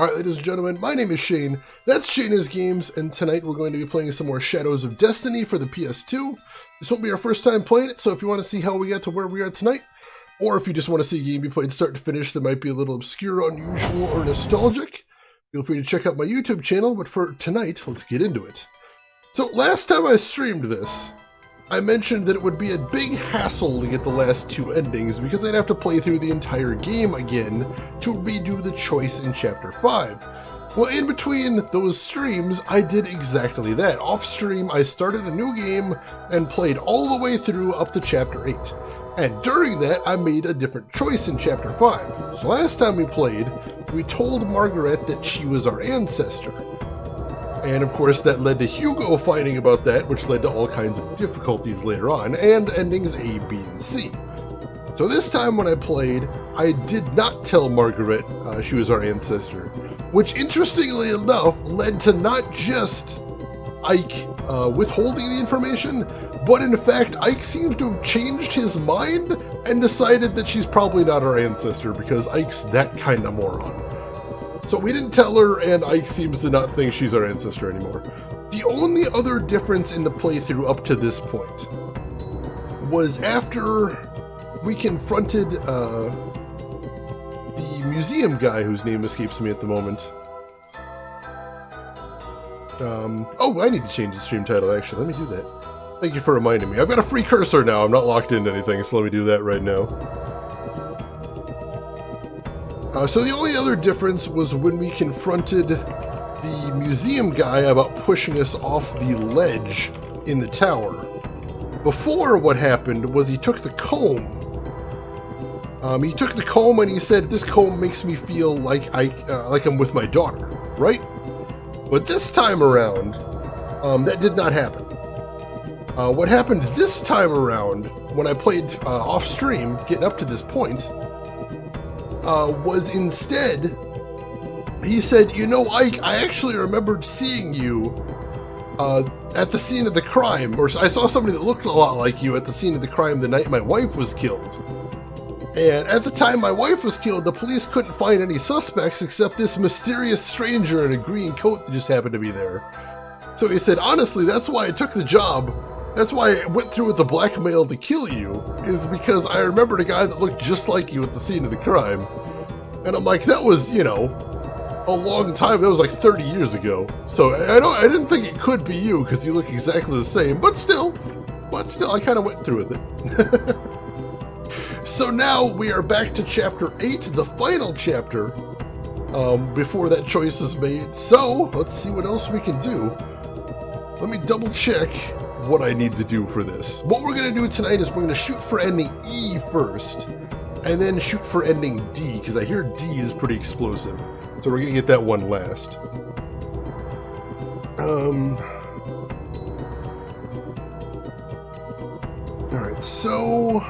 Alright, ladies and gentlemen, my name is Shane, that's Shane Is Games, and tonight we're going to be playing some more Shadows of Destiny for the PS2. This won't be our first time playing it, so if you want to see how we got to where we are tonight, or if you just want to see a game be played start to finish that might be a little obscure, unusual, or nostalgic, feel free to check out my YouTube channel, but for tonight, let's get into it. So, last time I streamed this, I mentioned that it would be a big hassle to get the last two endings because I'd have to play through the entire game again to redo the choice in Chapter 5. Well, in between those streams, I did exactly that. Off stream, I started a new game and played all the way through up to Chapter 8. And during that, I made a different choice in Chapter 5. So last time we played, we told Margaret that she was our ancestor. And of course that led to Hugo fighting about that, which led to all kinds of difficulties later on, and endings A, B, and C. So this time when I played, I did not tell Margaret she was our ancestor, which interestingly enough led to not just Ike withholding the information, but in fact Ike seems to have changed his mind and decided that she's probably not our ancestor because Ike's that kind of moron. So we didn't tell her, and Ike seems to not think she's our ancestor anymore. The only other difference in the playthrough up to this point was after we confronted the museum guy whose name escapes me at the moment. Oh, I need to change the stream title, actually. Let me do that. Thank you for reminding me. I've got a free cursor now. I'm not locked into anything, so let me do that right now. So the only other difference was when we confronted the museum guy about pushing us off the ledge in the tower. Before, what happened was he took the comb. He took the comb and he said, "This comb makes me feel like I'm with my daughter," right? But this time around, that did not happen. What happened this time around, when I played off stream, getting up to this point, was instead, he said, "You know, Ike, I actually remembered seeing you at the scene of the crime, or I saw somebody that looked a lot like you at the scene of the crime the night my wife was killed. And at the time my wife was killed, the police couldn't find any suspects except this mysterious stranger in a green coat that just happened to be there. So he said, honestly, that's why I took the job. That's why I went through with the blackmail to kill you, is because I remembered a guy that looked just like you at the scene of the crime." And I'm like, that was, you know, a long time. That was like 30 years ago. So I didn't think it could be you because you look exactly the same. But still, I kind of went through with it. So now we are back to Chapter 8, the final chapter, before that choice is made. So let's see what else we can do. Let me double check what I need to do for this. What we're going to do tonight is we're going to shoot for ending E first, and then shoot for ending D, because I hear D is pretty explosive. So we're going to get that one last. Alright, so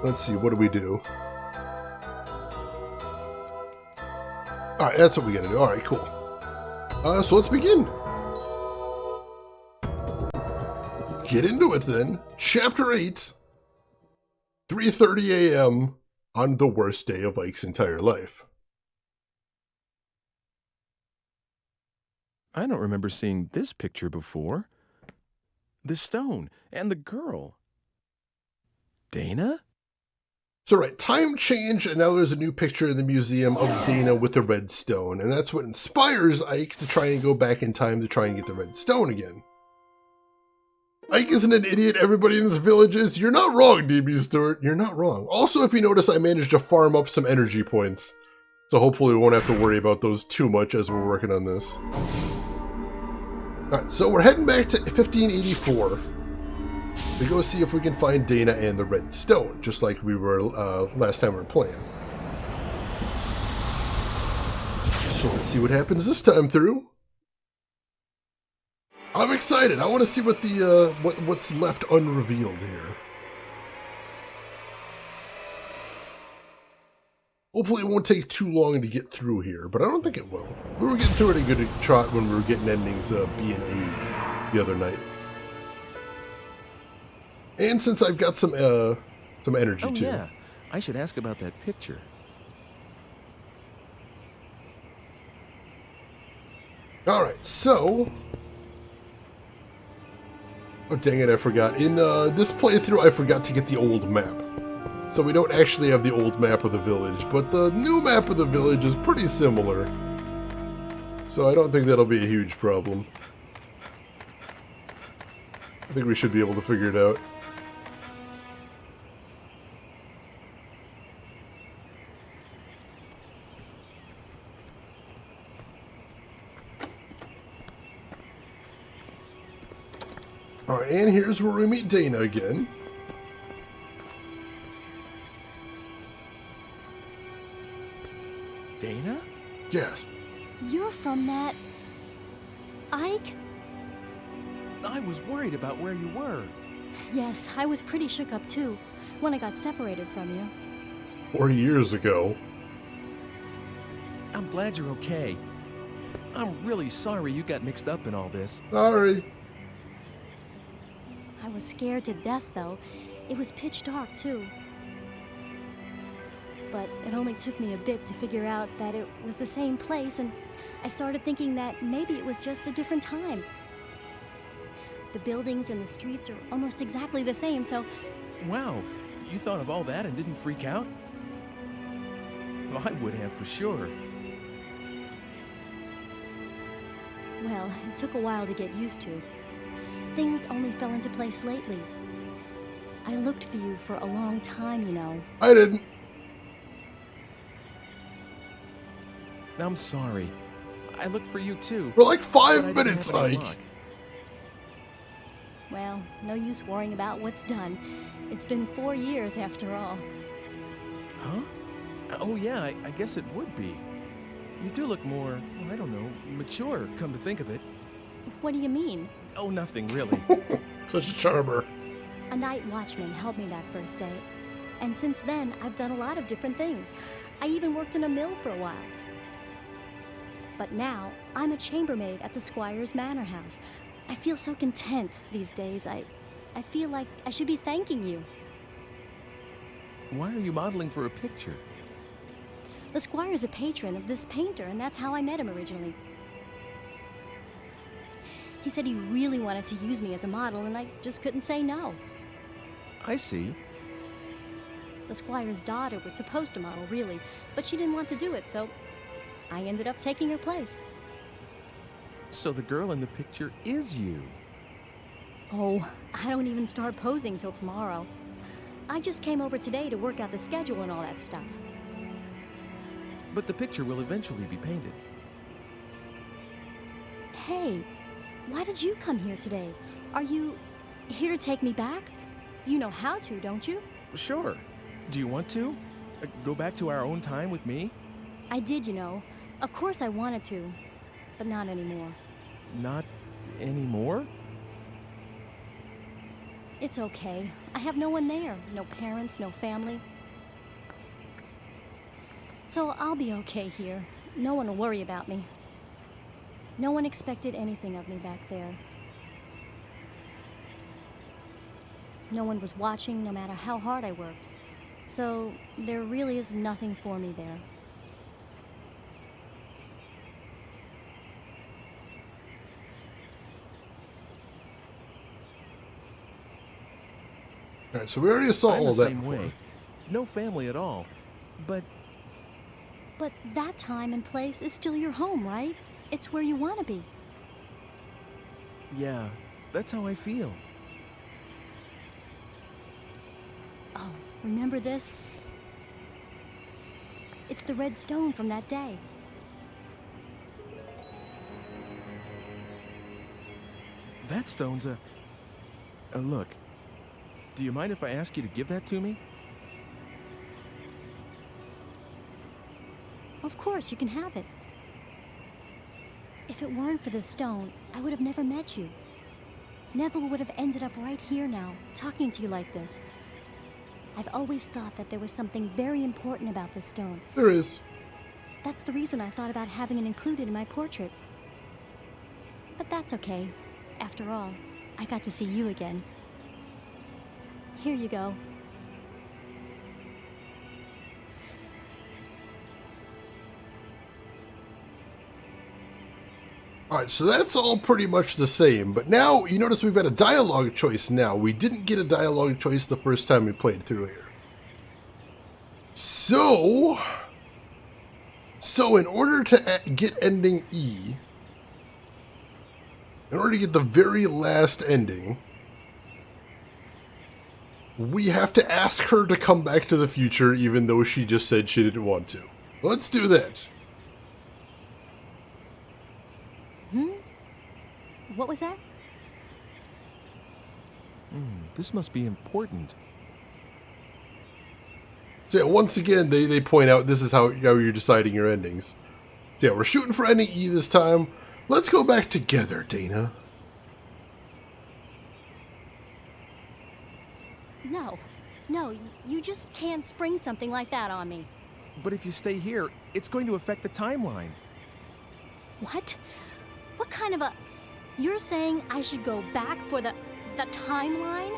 let's see, what do we do? Alright, that's what we got to do. Alright, cool. So let's begin. Get into it then. Chapter 8, 3:30 a.m. on the worst day of Ike's entire life. I don't remember seeing this picture before. The stone and the girl. Dana? So right, time change, and now there's a new picture in the museum of Dana with the red stone, and that's what inspires Ike to try and go back in time to try and get the red stone again. Ike isn't an idiot, everybody in this village is. You're not wrong, DB Stewart. You're not wrong. Also, if you notice, I managed to farm up some energy points. So hopefully we won't have to worry about those too much as we're working on this. Alright, so we're heading back to 1584 to go see if we can find Dana and the red stone, just like we were last time we were playing. So let's see what happens this time through. I'm excited. I want to see what the what's left unrevealed here. Hopefully it won't take too long to get through here, but I don't think it will. We were getting through it a good trot when we were getting endings B and A the other night. And since I've got some energy too. Yeah, I should ask about that picture. Alright, so... Oh, dang it, I forgot. In this playthrough, I forgot to get the old map. So we don't actually have the old map of the village, but the new map of the village is pretty similar. So I don't think that'll be a huge problem. I think we should be able to figure it out. Alright, and here's where we meet Dana again. Dana? Yes. You're from that... Ike? I was worried about where you were. Yes, I was pretty shook up too, when I got separated from you. 4 years ago. I'm glad you're okay. I'm really sorry you got mixed up in all this. Sorry. I was scared to death, though. It was pitch dark, too. But it only took me a bit to figure out that it was the same place, and I started thinking that maybe it was just a different time. The buildings and the streets are almost exactly the same, so... Wow, you thought of all that and didn't freak out? Well, I would have for sure. Well, it took a while to get used to. Things only fell into place lately. I looked for you for a long time, you know. I didn't. I'm sorry. I looked for you too. We're like but I 5 didn't minutes, have any Ike. luck. Well, no use worrying about what's done. It's been 4 years after all. Huh? Oh yeah, I guess it would be. You do look more, well, I don't know, mature, come to think of it. What do you mean? Oh, nothing really. Such a charmer. A night watchman helped me that first day. And since then, I've done a lot of different things. I even worked in a mill for a while. But now, I'm a chambermaid at the Squire's Manor House. I feel so content these days. I feel like I should be thanking you. Why are you modeling for a picture? The Squire's a patron of this painter, and that's how I met him originally. He said he really wanted to use me as a model, and I just couldn't say no. I see. The Squire's daughter was supposed to model, really, but she didn't want to do it, so I ended up taking her place. So the girl in the picture is you. Oh, I don't even start posing till tomorrow. I just came over today to work out the schedule and all that stuff. But the picture will eventually be painted. Hey, why did you come here today? Are you here to take me back? You know how to, don't you? Sure. Do you want to? Go back to our own time with me? I did, you know. Of course I wanted to, but not anymore. Not anymore? It's okay. I have no one there. No parents, no family. So I'll be okay here. No one will worry about me. No one expected anything of me back there. No one was watching, no matter how hard I worked. So there really is nothing for me there. Alright, so we already saw I'm all the that same before. way. No family at all. But But that time and place is still your home, right? It's where you want to be. yeah, that's how I feel. Oh, remember this? It's the red stone from that day. That stone's a... look, do you mind if I ask you to give that to me? Of course, you can have it. If it weren't for this stone, I would have never met you. Neville would have ended up right here now, talking to you like this. I've always thought that there was something very important about this stone. There is. That's the reason I thought about having it included in my portrait. But that's okay. After all, I got to see you again. Here you go. Alright, so that's all pretty much the same, but now you notice we've got a dialogue choice now. We didn't get a dialogue choice the first time we played through here. So in order to get ending E, in order to get the very last ending, we have to ask her to come back to the future even though she just said she didn't want to. Let's do that. What was that? This must be important. So yeah, once again, they point out this is how you're deciding your endings. So yeah, we're shooting for ending E this time. Let's go back together, Dana. No, you just can't spring something like that on me. But if you stay here, it's going to affect the timeline. What? What kind of a... You're saying I should go back for the timeline?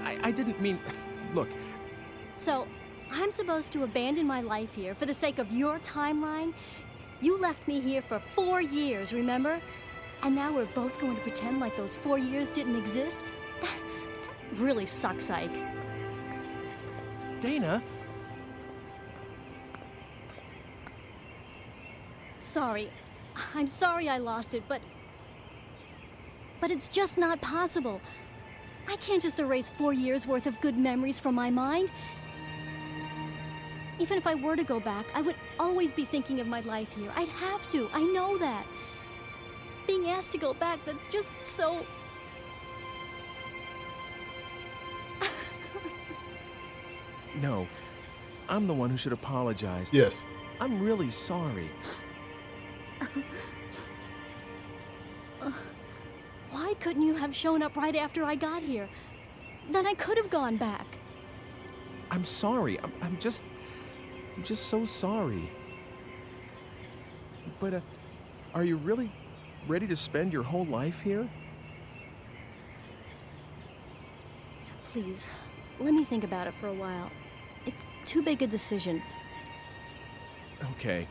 I didn't mean... Look, So, I'm supposed to abandon my life here for the sake of your timeline? You left me here for 4 years, remember? And now we're both going to pretend like those 4 years didn't exist? That really sucks, Ike. Dana... Sorry. I'm sorry I lost it, but it's just not possible. I can't just erase 4 years worth of good memories from my mind. Even if I were to go back, I would always be thinking of my life here. I'd have to. I know that. Being asked to go back, that's just so... No, I'm the one who should apologize. Yes. I'm really sorry. Why couldn't you have shown up right after I got here? Then I could have gone back. I'm sorry. I'm just so sorry. But, are you really ready to spend your whole life here? Please, let me think about it for a while. It's too big a decision. Okay.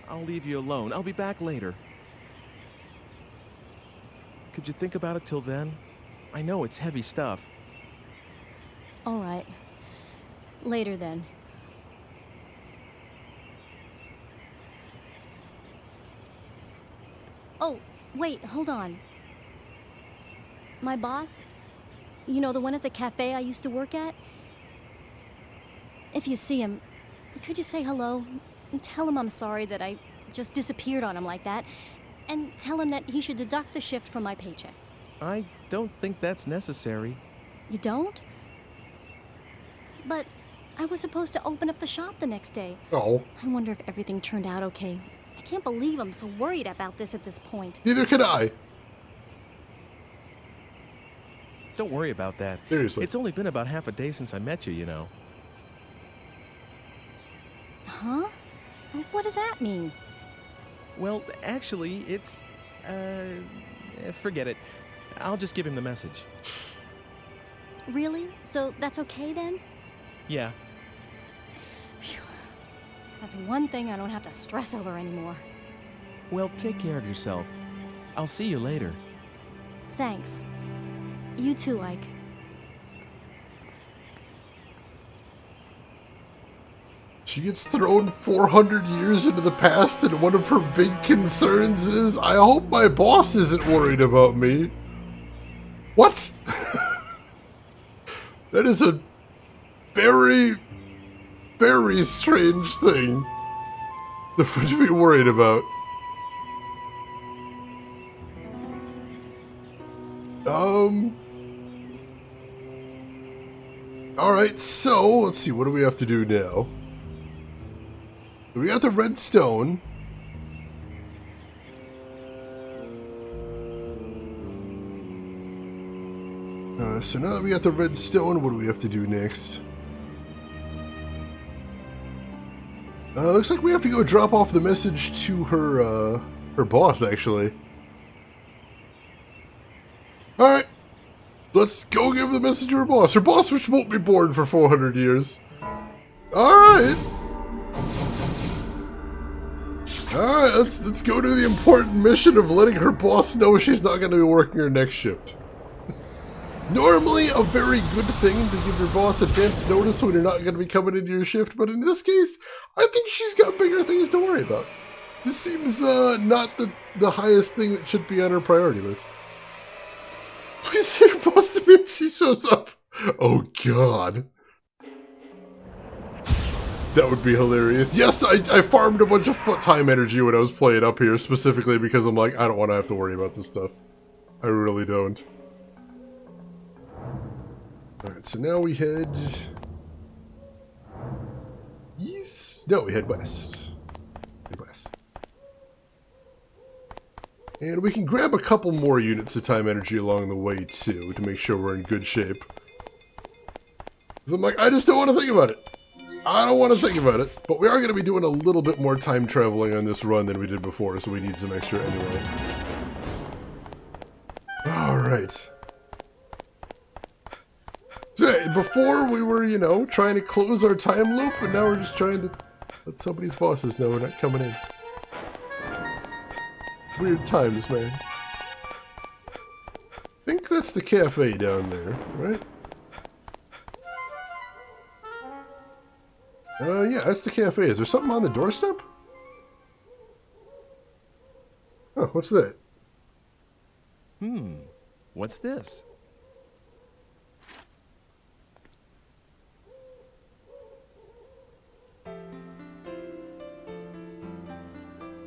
I'll leave you alone. I'll be back later. Could you think about it till then? I know it's heavy stuff. All right. Later then. Oh, wait, hold on. My boss? You know, the one at the cafe I used to work at? If you see him, could you say hello? And tell him I'm sorry that I just disappeared on him like that. And tell him that he should deduct the shift from my paycheck. I don't think that's necessary. You don't? But I was supposed to open up the shop the next day. Oh. I wonder if everything turned out okay. I can't believe I'm so worried about this at this point. Neither can I. Don't worry about that. Seriously. It's only been about half a day since I met you, you know. Huh? What does that mean? Well, actually, it's... forget it. I'll just give him the message. Really? So that's okay then? Yeah. Phew. That's one thing I don't have to stress over anymore. Well, take care of yourself. I'll see you later. Thanks. You too, Ike. She gets thrown 400 years into the past, and one of her big concerns is, I hope my boss isn't worried about me. What? That is a very, very strange thing to be worried about. Alright, so, let's see, what do we have to do now? We got the red stone. So now that we got the red stone, what do we have to do next? Looks like we have to go drop off the message to her, her boss, actually. Alright. Let's go give the message to her boss. Her boss, which won't be born for 400 years. Alright. Alright, let's go to the important mission of letting her boss know she's not going to be working her next shift. Normally a very good thing to give your boss advance notice when you're not going to be coming into your shift, but in this case, I think she's got bigger things to worry about. This seems not the highest thing that should be on her priority list. Please say your boss to me as he shows up. Oh god. That would be hilarious. Yes, I farmed a bunch of time energy when I was playing up here, specifically because I'm like, I don't want to have to worry about this stuff. I really don't. Alright, so now we head east? No, we head west. Head west. And we can grab a couple more units of time energy along the way, too, to make sure we're in good shape. Because I'm like, I just don't want to think about it. I don't want to think about it. But we are going to be doing a little bit more time traveling on this run than we did before, so we need some extra anyway. Alright. So, before we were, you know, trying to close our time loop, and now we're just trying to let somebody's bosses know we're not coming in. Weird times, man. I think that's the cafe down there, right? Yeah, that's the cafe. Is there something on the doorstep? Oh, what's that? What's this?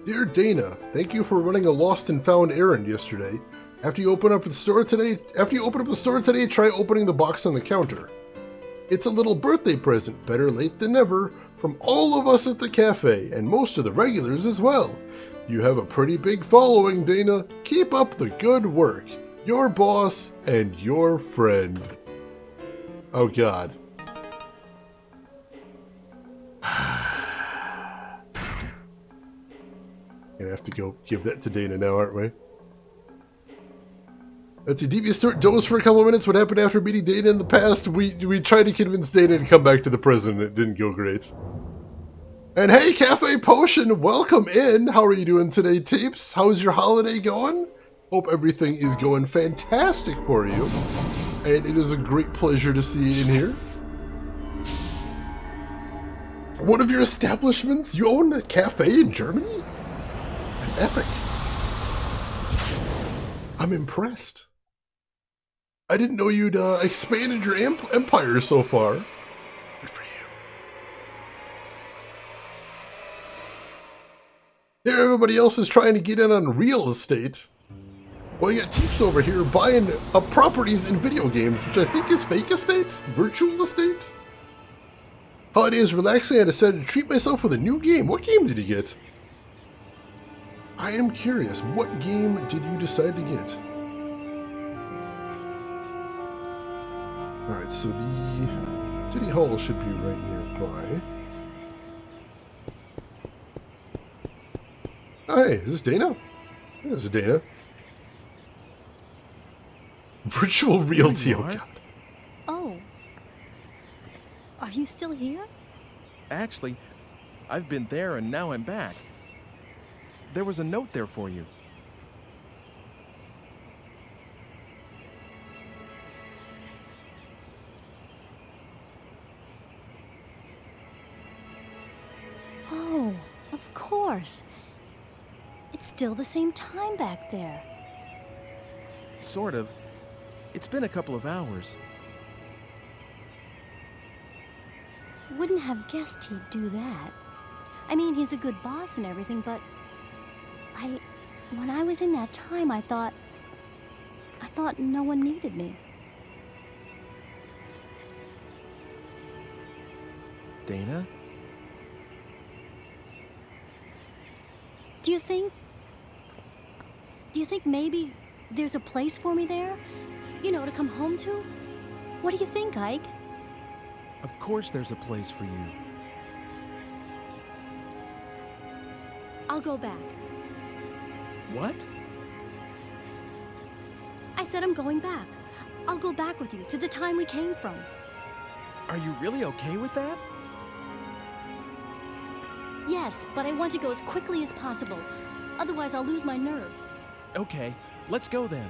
Dear Dana, thank you for running a lost and found errand yesterday. After you open up the store today, try opening the box on the counter. It's a little birthday present, better late than never, from all of us at the cafe, and most of the regulars as well. You have a pretty big following, Dana. Keep up the good work. Your boss and your friend. Oh god. Gonna have to go give that to Dana now, aren't we? Let's see, Devious dozed for a couple of minutes. What happened after meeting Dana in the past? We tried to convince Dana to come back to the prison, and it didn't go great. And hey, Cafe Potion, welcome in. How are you doing today, Tapes? How's your holiday going? Hope everything is going fantastic for you. And it is a great pleasure to see you in here. One of your establishments? You own a cafe in Germany? That's epic. I'm impressed. I didn't know you'd expanded your empire so far. Good for you. There, everybody else is trying to get in on real estate. Well, you got Teeps over here buying up properties in video games, which I think is fake estates? Virtual estates? Holiday is relaxing. I decided to treat myself with a new game. What game did you get? I am curious. What game did you decide to get? Alright, so the City Hall should be right nearby. Oh, hey, is this Dana? Yeah, this is Dana. Virtual reality, oh god. Oh. Are you still here? Actually, I've been there and now I'm back. There was a note there for you. Oh, of course. It's still the same time back there. Sort of. It's been a couple of hours. Wouldn't have guessed he'd do that. I mean, he's a good boss and everything, but when I was in that time, I thought no one needed me. Dana? Do you think maybe there's a place for me there? You know, to come home to? What do you think, Ike? Of course there's a place for you. I'll go back. What? I said I'm going back. I'll go back with you to the time we came from. Are you really okay with that? Yes, but I want to go as quickly as possible. Otherwise, I'll lose my nerve. Okay, let's go then.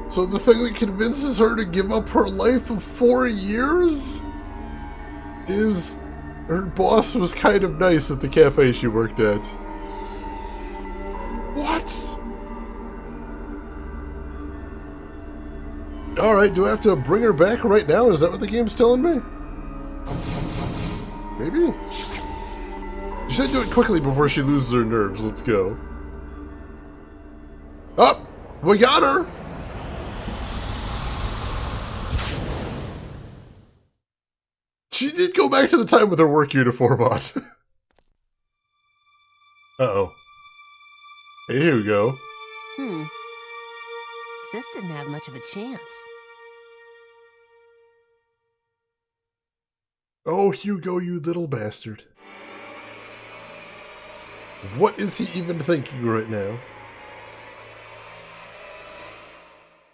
So the thing that convinces her to give up her life of 4 years is her boss was kind of nice at the cafe she worked at. What? Alright, do I have to bring her back right now? Is that what the game's telling me? Maybe? You should do it quickly before she loses her nerves. Let's go. Oh! We got her! She did go back to the time with her work uniform on. Uh-oh. Hey, here we go. Sis didn't have much of a chance. Oh, Hugo, you little bastard. What is he even thinking right now?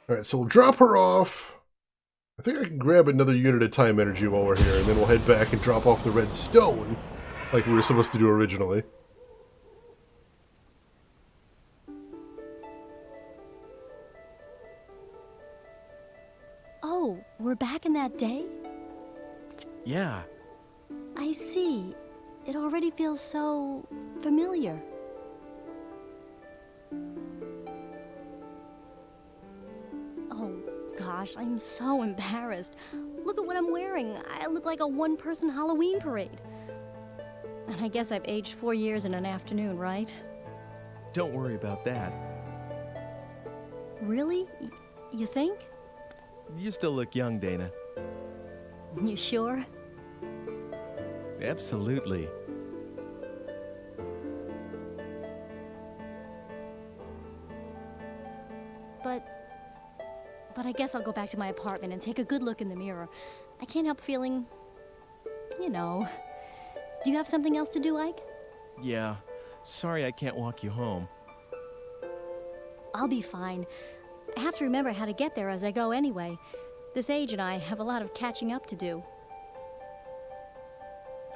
Alright, so we'll drop her off. I think I can grab another unit of time energy while we're here, and then we'll head back and drop off the red stone, like we were supposed to do originally. Oh, we're back in that day? Yeah, I see. It already feels so familiar. Oh, gosh, I'm so embarrassed. Look at what I'm wearing. I look like a one-person Halloween parade. And I guess I've aged 4 years in an afternoon, right? don't worry about that. Really? You think? You still look young, Dana. You sure? Absolutely. But I guess I'll go back to my apartment and take a good look in the mirror. I can't help feeling, you know. Do you have something else to do, Ike? Yeah, sorry I can't walk you home. I'll be fine. I have to remember how to get there as I go anyway. This age and I have a lot of catching up to do.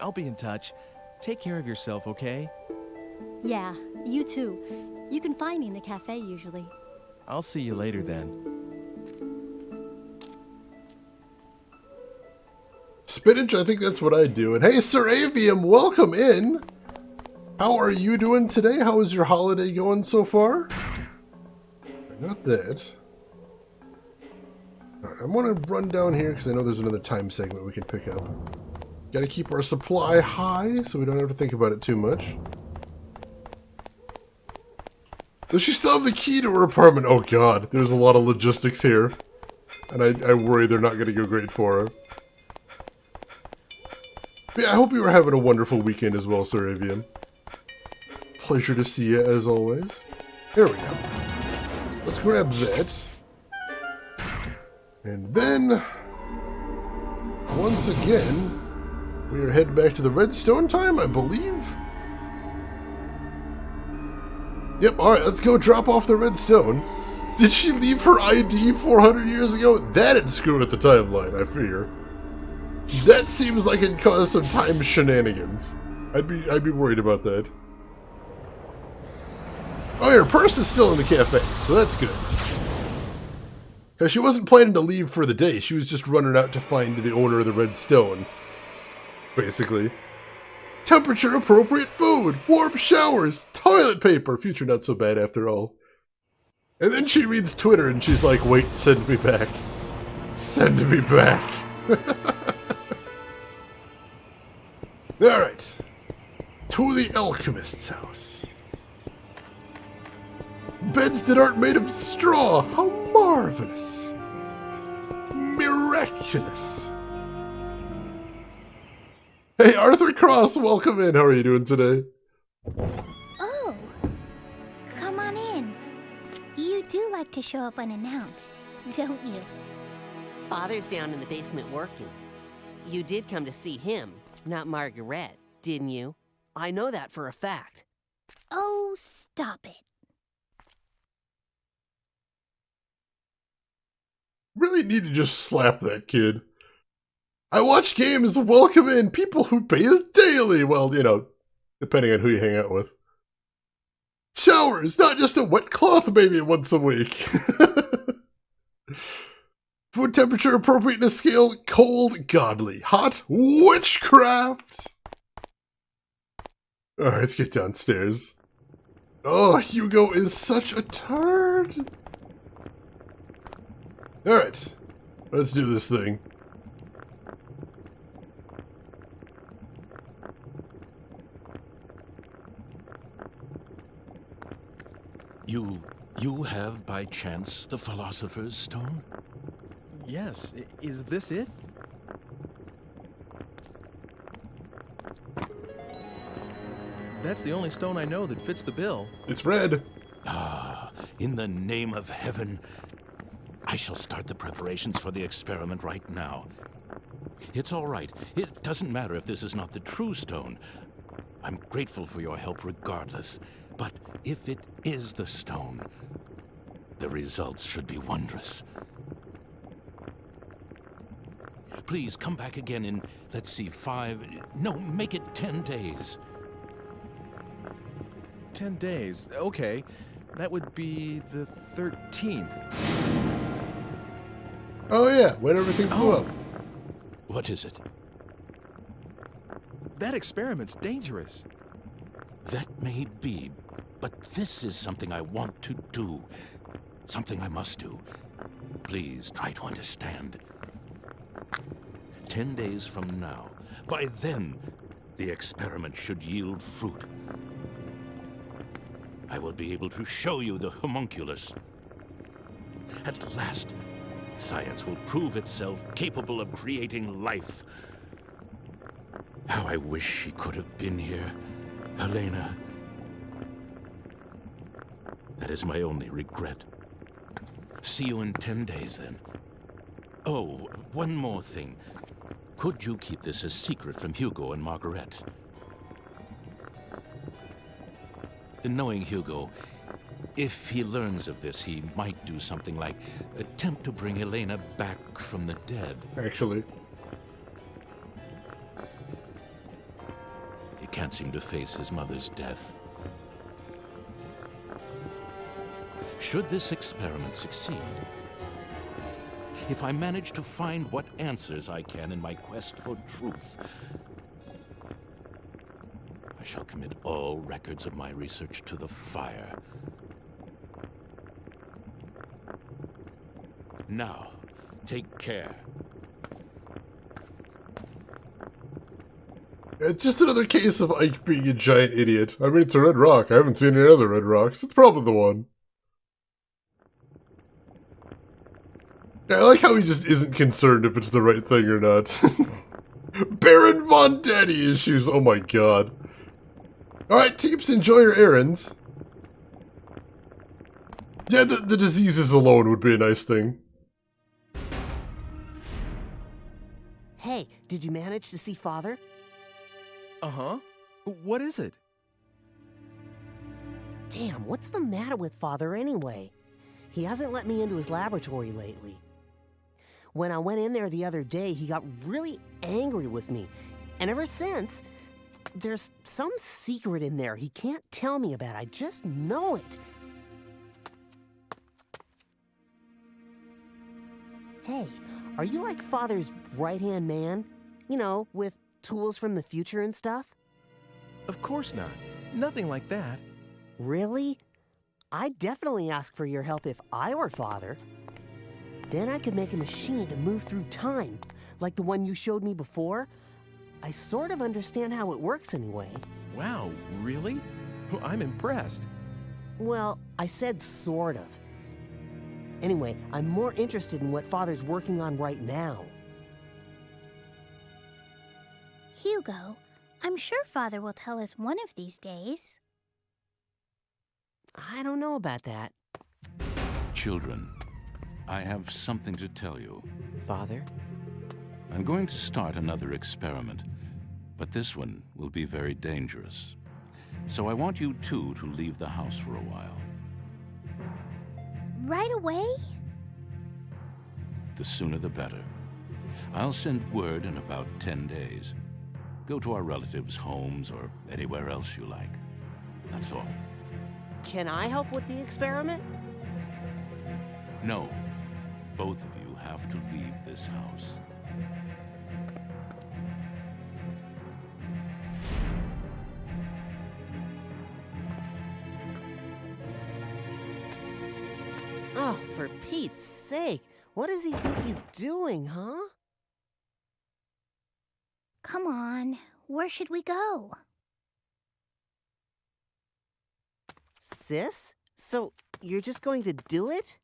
I'll be in touch. Take care of yourself, okay? Yeah, you too. You can find me in the cafe usually. I'll see you later then. Spinach, I think that's what I do. And hey, Sir Avium, welcome in. How are you doing today? How is your holiday going so far? I got that. Alright, I'm going to run down here because I know there's another time segment we can pick up. Got to keep our supply high so we don't have to think about it too much. Does she still have the key to her apartment? Oh god, there's a lot of logistics here. And I worry they're not going to go great for her. But yeah, I hope you were having a wonderful weekend as well, Sir Avian. Pleasure to see you as always. There we go. Let's grab that. And then, once again, we are heading back to the Redstone time, I believe. Yep, alright, let's go drop off the Redstone. Did she leave her ID 400 years ago? That'd screw with the timeline, I fear. That seems like it'd cause some time shenanigans. I'd be worried about that. Oh, her purse is still in the cafe, so that's good. Because she wasn't planning to leave for the day, she was just running out to find the owner of the red stone. Basically. Temperature appropriate food, warm showers, toilet paper. Future not so bad after all. And then she reads Twitter and she's like, wait, send me back. Send me back. Alright. To the alchemist's house. Beds that aren't made of straw. How marvelous. Miraculous. Hey, Arthur Cross, welcome in. How are you doing today? Oh, come on in. You do like to show up unannounced, don't you? Father's down in the basement working. You did come to see him, not Margaret, didn't you? I know that for a fact. Oh, stop it. Really need to just slap that kid. I watch games, welcome in people who bathe daily. Well, depending on who you hang out with. Showers, not just a wet cloth maybe once a week. Food temperature appropriateness scale, cold, godly. Hot, witchcraft. Alright, let's get downstairs. Oh, Hugo is such a turd. Alright, let's do this thing. You have, by chance, the Philosopher's Stone? Yes, is this it? That's the only stone I know that fits the bill. It's red. Ah, in the name of heaven, I shall start the preparations for the experiment right now. It's all right. It doesn't matter if this is not the true stone. I'm grateful for your help regardless. But if it is the stone, the results should be wondrous. Please come back again in, let's see, make it 10 days. 10 days. Okay. That would be the 13th. Oh yeah, when everything blew up. What is it? That experiment's dangerous. That may be, but this is something I want to do. Something I must do. Please try to understand. 10 days from now, by then, the experiment should yield fruit. I will be able to show you the homunculus. At last, science will prove itself capable of creating life. How I wish she could have been here, Helena. That is my only regret. See you in 10 days, then. Oh, one more thing. Could you keep this a secret from Hugo and Margaret? Knowing Hugo, if he learns of this, he might do something like attempt to bring Helena back from the dead. Actually. He can't seem to face his mother's death. Should this experiment succeed, if I manage to find what answers I can in my quest for truth, I shall commit all records of my research to the fire. Now, take care. It's just another case of Ike being a giant idiot. I mean, it's a red rock. I haven't seen any other red rocks. It's probably the one. Yeah, I like how he just isn't concerned if it's the right thing or not. Baron Von Daddy issues, oh my god. Alright, teeps, enjoy your errands. Yeah, the diseases alone would be a nice thing. Hey, did you manage to see Father? Uh-huh. What is it? Damn, what's the matter with Father anyway? He hasn't let me into his laboratory lately. When I went in there the other day, he got really angry with me. And ever since, there's some secret in there he can't tell me about. I just know it. Hey, are you like Father's right-hand man? You know, with tools from the future and stuff? Of course not. Nothing like that. Really? I'd definitely ask for your help if I were Father. Then I could make a machine to move through time, like the one you showed me before. I sort of understand how it works anyway. Wow, really? Well, I'm impressed. Well, I said sort of. Anyway, I'm more interested in what Father's working on right now. Hugo, I'm sure Father will tell us one of these days. I don't know about that. Children, I have something to tell you. Father? I'm going to start another experiment, but this one will be very dangerous. So I want you two to leave the house for a while. Right away? the sooner the better. I'll send word in about 10 days. Go to our relatives' homes or anywhere else you like. That's all. Can I help with the experiment? No. Both of you have to leave this house. Oh, for Pete's sake. What does he think he's doing, huh? Come on, where should we go? Sis? So, you're just going to do it?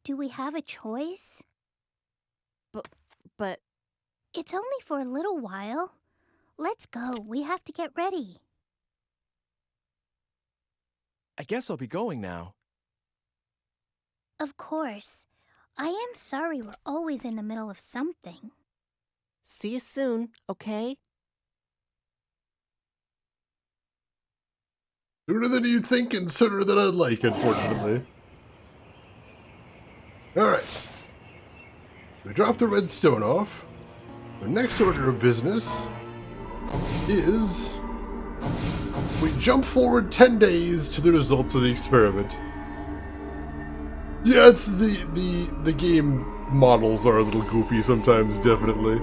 Do we have a choice? But, It's only for a little while. Let's go, we have to get ready. I guess I'll be going now. Of course. I am sorry we're always in the middle of something. see you soon, okay? Sooner than you'd think and sooner than I'd like, unfortunately. Alright. We drop the red stone off. The next order of business is we jump forward 10 days to the results of the experiment. Yeah, it's the game models are a little goofy sometimes, definitely.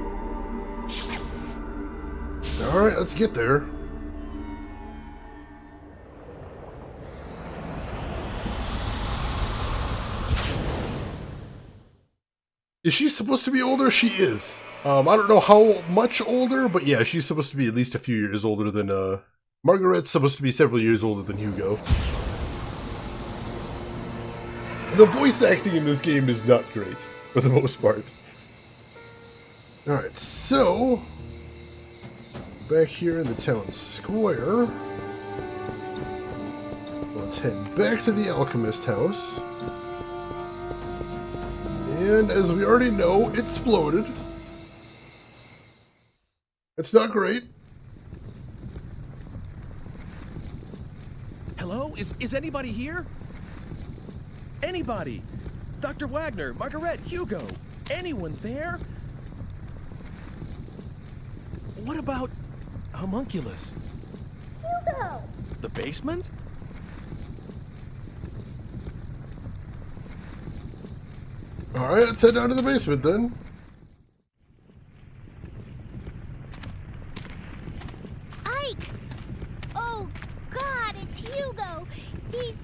Alright, let's get there. Is she supposed to be older? She is. I don't know how much older, but yeah, she's supposed to be at least a few years older than, Margaret's supposed to be several years older than Hugo. The voice acting in this game is not great, for the most part. Alright, so... back here in the town square... let's head back to the alchemist house. And as we already know, it exploded. It's not great. Hello? Is anybody here? Anybody? Dr. Wagner, Margaret, Hugo, anyone there? What about homunculus? Hugo! The basement? Alright, let's head down to the basement then. Ike! Oh, God, it's Hugo! He's...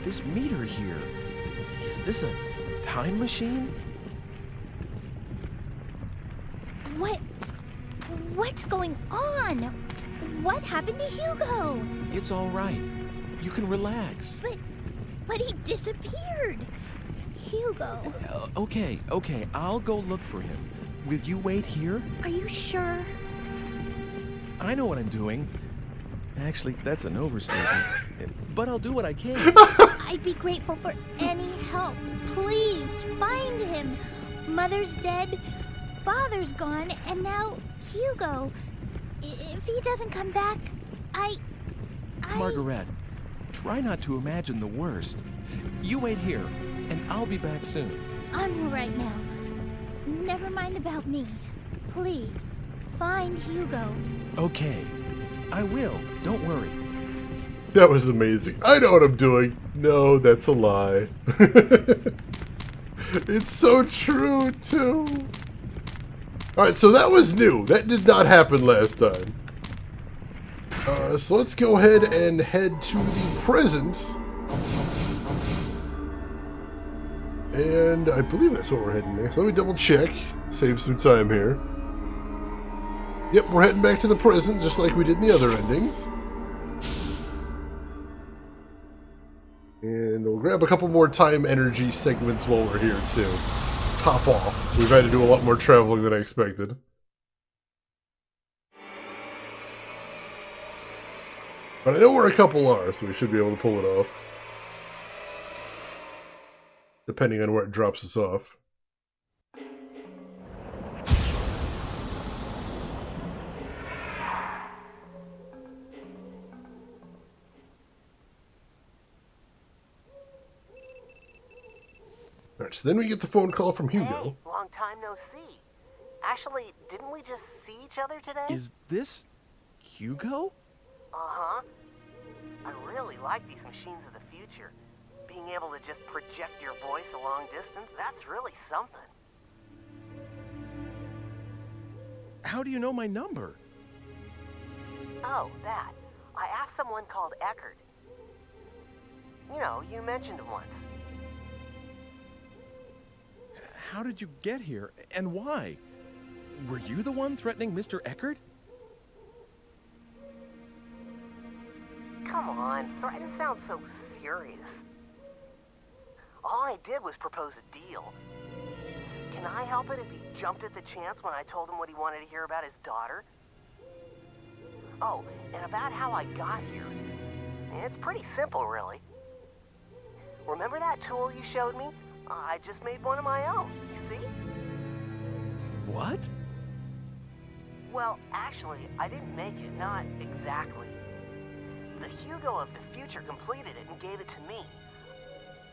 This meter here, is this a time machine? What's going on? What happened to Hugo? It's all right. You can relax. But he disappeared. Hugo, Okay, I'll go look for him. Will you wait here? are you sure? I know what I'm doing. Actually, that's an overstatement. But I'll do what I can. I'd be grateful for any help. Please, find him. Mother's dead, Father's gone, and now Hugo. If he doesn't come back, I... Margaret, try not to imagine the worst. You wait here, and I'll be back soon. I'm all right now. Never mind about me. Please, find Hugo. Okay, I will. Don't worry. That was amazing. I know what I'm doing. No, that's a lie. It's so true, too. Alright, so that was new. That did not happen last time. So let's go ahead and head to the present. And I believe that's where we're heading next. Let me double check. Save some time here. Yep, we're heading back to the present, just like we did in the other endings. And we'll grab a couple more time energy segments while we're here, too. Top off. We've had to do a lot more traveling than I expected. But I know where a couple are, so we should be able to pull it off. Depending on where it drops us off. Alright, so then we get the phone call from Hugo. Hey, long time no see. Actually, didn't we just see each other today? Is this Hugo? Uh-huh. I really like these machines of the future. Being able to just project your voice a long distance, that's really something. How do you know my number? Oh, that. I asked someone called Eckert. You know, you mentioned him once. How did you get here, and why? Were you the one threatening Mr. Eckert? Come on, threaten sounds so serious. All I did was propose a deal. Can I help it if he jumped at the chance when I told him what he wanted to hear about his daughter? Oh, and about how I got here. It's pretty simple, really. Remember that tool you showed me? I just made one of my own, you see? What? Well, actually, I didn't make it, not exactly. The Hugo of the future completed it and gave it to me.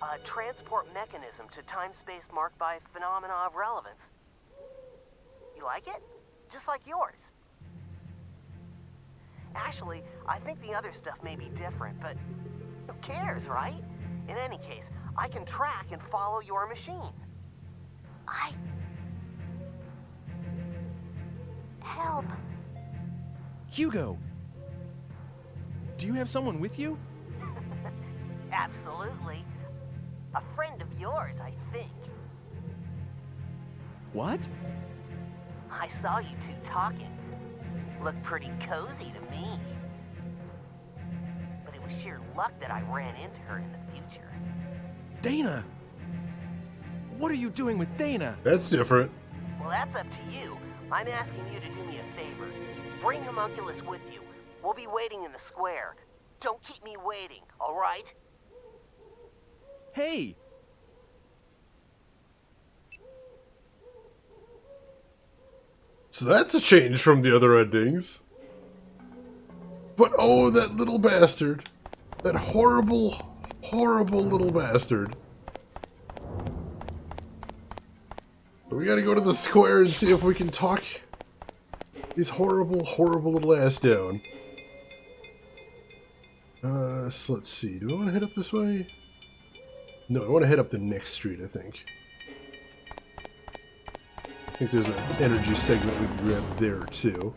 A transport mechanism to time-space marked by phenomena of relevance. You like it? Just like yours. Actually, I think the other stuff may be different, but who cares, right? In any case, I can track and follow your machine. Help. Hugo! Do you have someone with you? Absolutely. A friend of yours, I think. What? I saw you two talking. Looked pretty cozy to me. But it was sheer luck that I ran into her in the future. Dana! What are you doing with Dana? That's different. Well, that's up to you. I'm asking you to do me a favor. Bring Homunculus with you. We'll be waiting in the square. Don't keep me waiting, all right? Hey! So that's a change from the other endings. But oh, that little bastard. That horrible, horrible little bastard. We gotta go to the square and see if we can talk his horrible, horrible little ass down. So let's see. Do I want to head up this way? No, I want to head up the next street, I think. I think there's an energy segment we can grab there, too.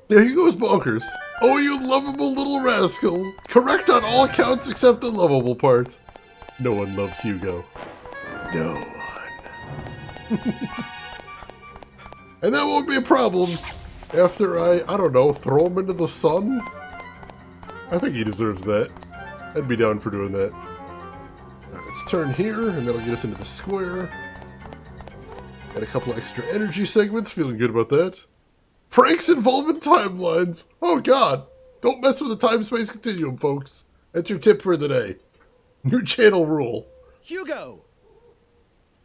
Yeah, he goes bonkers. Oh, you lovable little rascal. Correct on all counts except the lovable part. No one loved Hugo. No one. And that won't be a problem after I don't know, throw him into the sun? I think he deserves that. I'd be down for doing that. Alright, let's turn here, and that'll get us into the square. Got a couple extra energy segments, feeling good about that. Pranks involving timelines! Oh god! Don't mess with the time-space continuum, folks. That's your tip for the day. New channel rule. Hugo!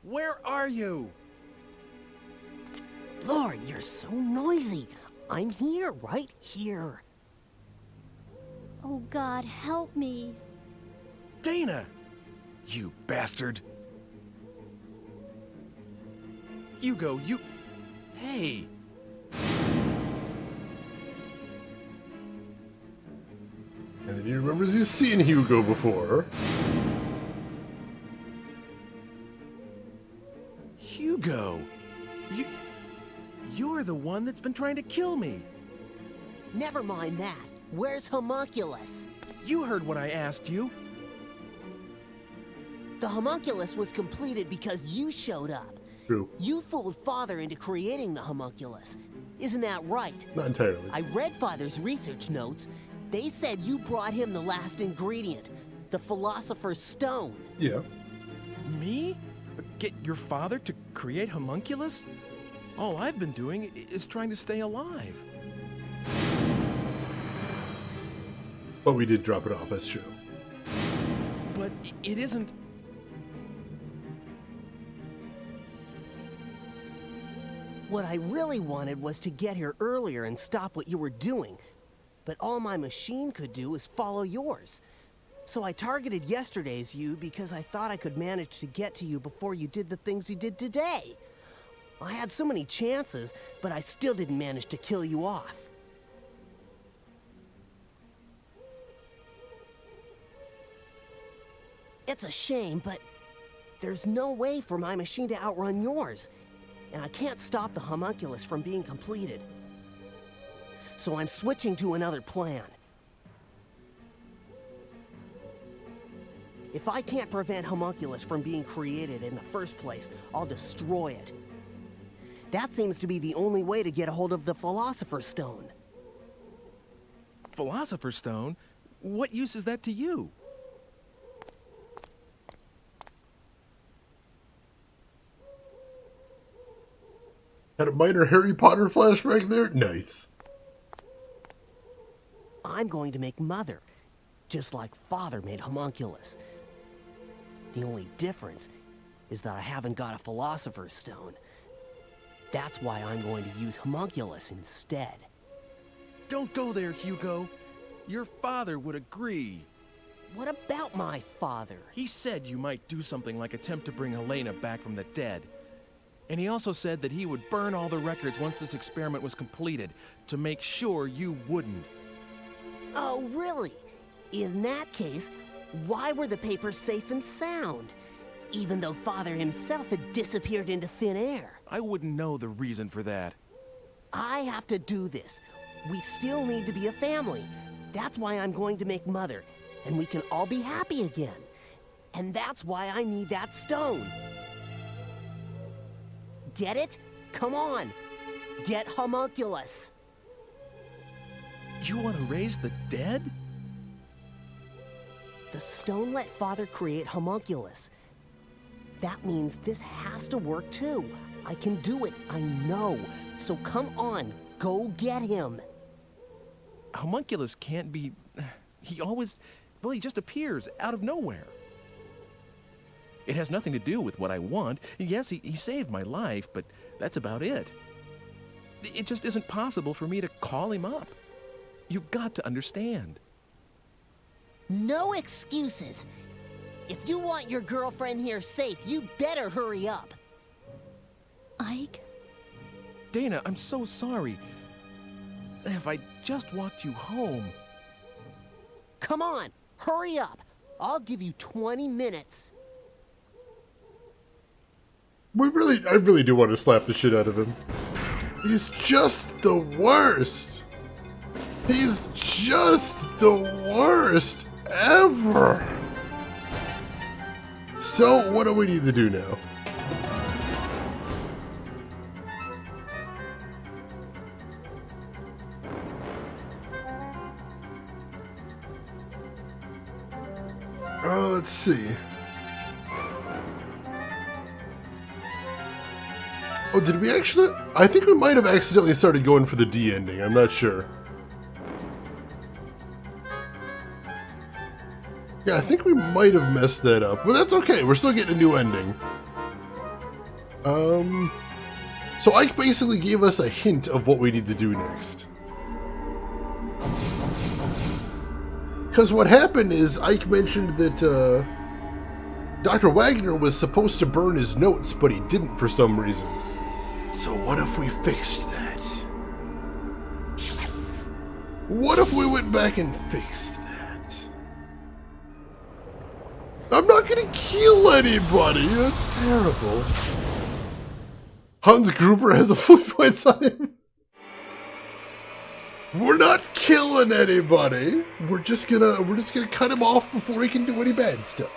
Where are you? Lord, you're so noisy. I'm here, right here. Oh God, help me. Dana! You bastard! Hugo, you... Hey! And then he remembers he's seen Hugo before. Hugo! You're the one that's been trying to kill me! Never mind that. Where's Homunculus? You heard what I asked you. The Homunculus was completed because you showed up. True. You fooled Father into creating the Homunculus. Isn't that right? Not entirely. I read Father's research notes. They said you brought him the last ingredient, the Philosopher's Stone. Yeah. Me? Get your father to create Homunculus? All I've been doing is trying to stay alive. But we did drop it off, that's true. But it isn't... What I really wanted was to get here earlier and stop what you were doing. But all my machine could do was follow yours. So I targeted yesterday's you because I thought I could manage to get to you before you did the things you did today. I had so many chances, but I still didn't manage to kill you off. It's a shame, but there's no way for my machine to outrun yours, and I can't stop the homunculus from being completed. So I'm switching to another plan. If I can't prevent homunculus from being created in the first place, I'll destroy it. That seems to be the only way to get a hold of the Philosopher's Stone. Philosopher's Stone? What use is that to you? Had a minor Harry Potter flashback there? Nice. I'm going to make Mother, just like Father made homunculus. The only difference is that I haven't got a Philosopher's Stone. That's why I'm going to use homunculus instead. Don't go there, Hugo. Your father would agree. What about my father? He said you might do something like attempt to bring Helena back from the dead. And he also said that he would burn all the records once this experiment was completed to make sure you wouldn't. Oh, really? In that case, why were the papers safe and sound? Even though Father himself had disappeared into thin air. I wouldn't know the reason for that. I have to do this. We still need to be a family. That's why I'm going to make Mother, and we can all be happy again. And that's why I need that stone. Get it? Come on. Get homunculus. You want to raise the dead? The stone let Father create homunculus. That means this has to work too. I can do it, I know. So come on, go get him. Homunculus can't be... He just appears out of nowhere. It has nothing to do with what I want. Yes, he saved my life, but that's about it. It just isn't possible for me to call him up. You've got to understand. No excuses. If you want your girlfriend here safe, you better hurry up. Ike? Dana, I'm so sorry. If I just walked you home... Come on, hurry up. I'll give you 20 minutes. I really do want to slap the shit out of him. He's just the worst. He's just the worst ever. So, what do we need to do now? Let's see. Oh, did we actually? I think we might have accidentally started going for the D ending. I'm not sure. Yeah, I think we might have messed that up, but that's okay. We're still getting a new ending. So Ike basically gave us a hint of what we need to do next. Because what happened is Ike mentioned that Dr. Wagner was supposed to burn his notes, but he didn't for some reason. So what if we fixed that? What if we went back and fixed that? I'm not gonna kill anybody. That's terrible. Hans Gruber has a full points on him. We're not killing anybody. We're just gonna cut him off before he can do any bad stuff.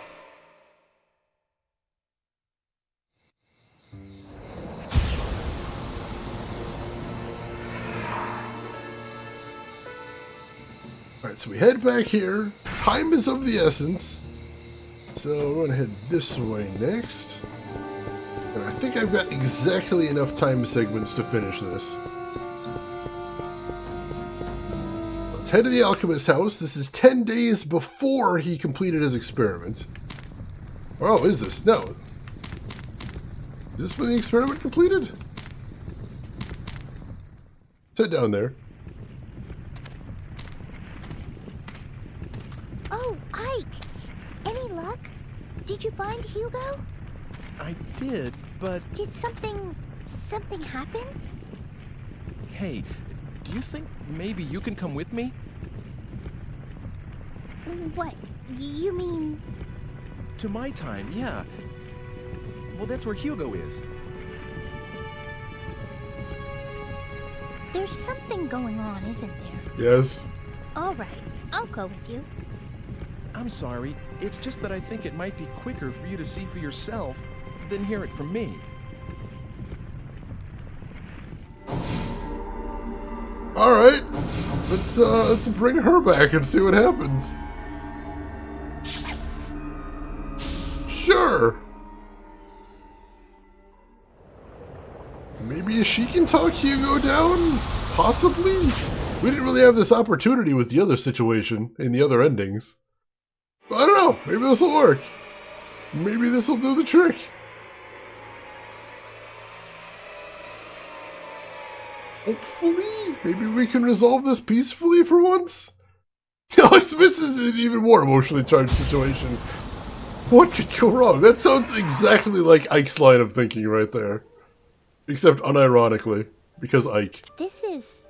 Alright, so we head back here. Time is of the essence. So we're gonna head this way next. And I think I've got exactly enough time segments to finish this. Let's head to the alchemist's house. This is 10 days before he completed his experiment. Oh, is this? No. Is this when the experiment completed? Sit down there. Oh, Ike! Did you find Hugo? I did, but Did something happen? hey, do you think maybe you can come with me? What? You mean... To my time, yeah. Well, that's where Hugo is. There's something going on, isn't there? Yes. All right, I'll go with you. I'm sorry. It's just that I think it might be quicker for you to see for yourself than hear it from me. All right. Let's bring her back and see what happens. Sure. Maybe she can talk Hugo down? Possibly? We didn't really have this opportunity with the other situation in the other endings. But I don't know. Maybe this will work. Maybe this will do the trick. Hopefully, maybe we can resolve this peacefully for once. Alex misses an even more emotionally charged situation. What could go wrong? That sounds exactly like Ike's line of thinking right there. Except unironically, because Ike. This is...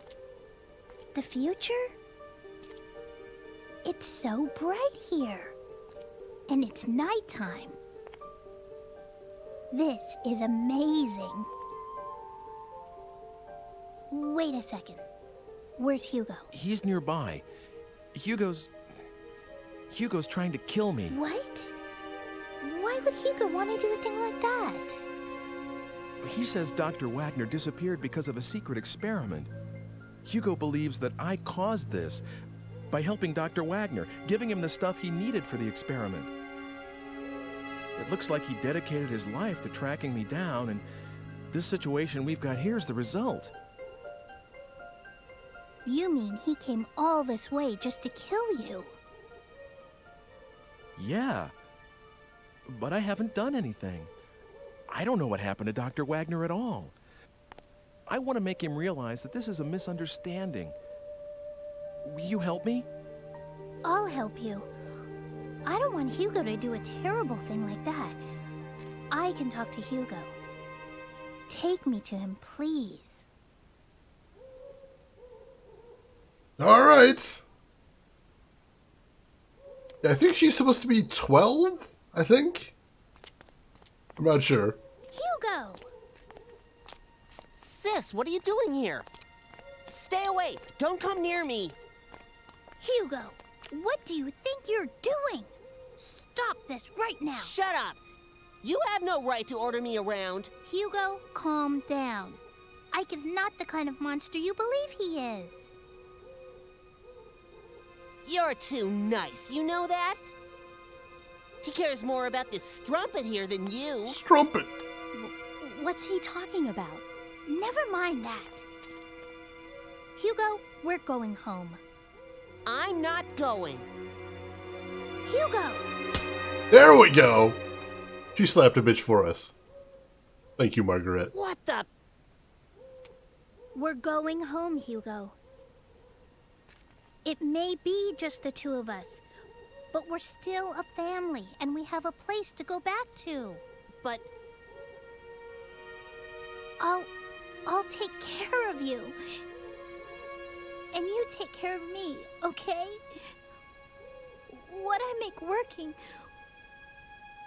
the future? It's so bright here. And it's nighttime. This is amazing. Wait a second. Where's Hugo? He's nearby. Hugo's trying to kill me. What? Why would Hugo want to do a thing like that? He says Dr. Wagner disappeared because of a secret experiment. Hugo believes that I caused this by helping Dr. Wagner, giving him the stuff he needed for the experiment. It looks like he dedicated his life to tracking me down, and this situation we've got here is the result. You mean he came all this way just to kill you? Yeah, but I haven't done anything. I don't know what happened to Dr. Wagner at all. I want to make him realize that this is a misunderstanding. Will you help me? I'll help you. I don't want Hugo to do a terrible thing like that. I can talk to Hugo. Take me to him, please. Alright. Yeah, I think she's supposed to be 12, I think? I'm not sure. Hugo! Sis, what are you doing here? Stay away! Don't come near me! Hugo, what do you think you're doing? Stop this right now. Shut up! You have no right to order me around. Hugo, calm down. Ike is not the kind of monster you believe he is. You're too nice, you know that? He cares more about this strumpet here than you. Strumpet. What's he talking about? Never mind that. Hugo, we're going home. I'm not going. Hugo! There we go. She slapped a bitch for us. Thank you, Margaret. What the? We're going home, Hugo. It may be just the two of us, but we're still a family, and we have a place to go back to. But I'll take care of you. And you take care of me, okay? What I make working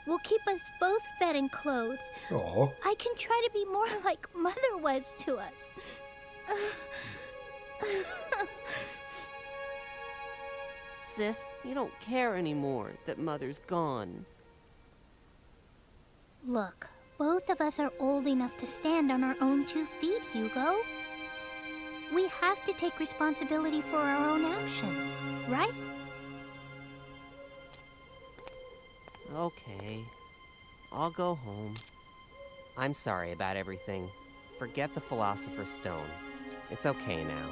will keep us both fed and clothed. Aw. I can try to be more like Mother was to us. sis, you don't care anymore that Mother's gone. Look, both of us are old enough to stand on our own 2 feet, Hugo. We have to take responsibility for our own actions, right? Okay. I'll go home. I'm sorry about everything. Forget the Philosopher's Stone. It's okay now.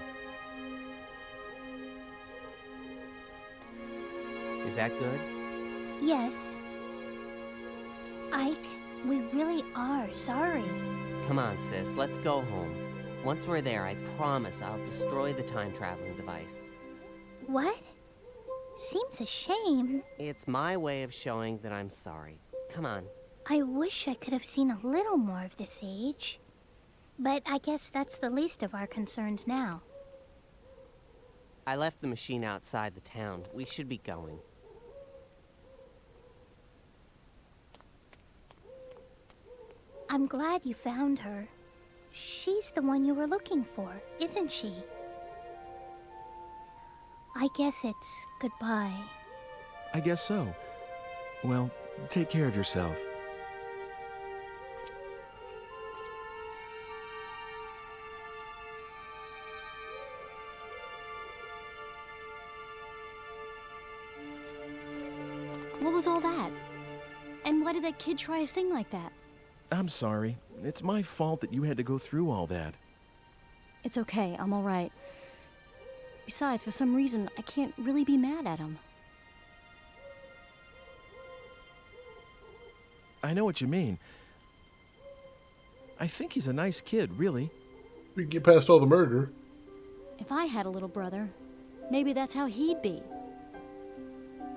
Is that good? Yes. Ike, we really are sorry. Come on, sis. Let's go home. Once we're there, I promise I'll destroy the time-traveling device. What? Seems a shame. It's my way of showing that I'm sorry. Come on. I wish I could have seen a little more of this age. But I guess that's the least of our concerns now. I left the machine outside the town. We should be going. I'm glad you found her. She's the one you were looking for, isn't she? I guess it's goodbye. I guess so. Well, take care of yourself. What was all that? And why did that kid try a thing like that? I'm sorry. It's my fault that you had to go through all that. It's okay, I'm alright. Besides, for some reason, I can't really be mad at him. I know what you mean. I think he's a nice kid, really. We can get past all the murder. If I had a little brother, maybe that's how he'd be.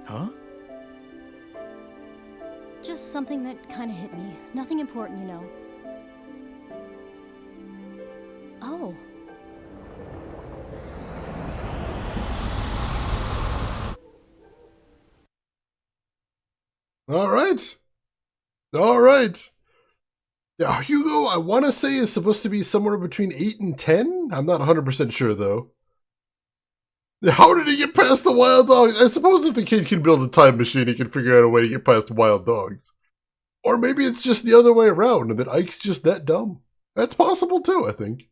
Huh? Just something that kind of hit me. Nothing important, you know. Oh. All right. All right. Now, Hugo, I want to say is supposed to be somewhere between 8 and 10. I'm not 100% sure, though. How did he get past the wild dogs? I suppose if the kid can build a time machine, he can figure out a way to get past wild dogs. Or maybe it's just the other way around, and that Ike's just that dumb. That's possible, too, I think.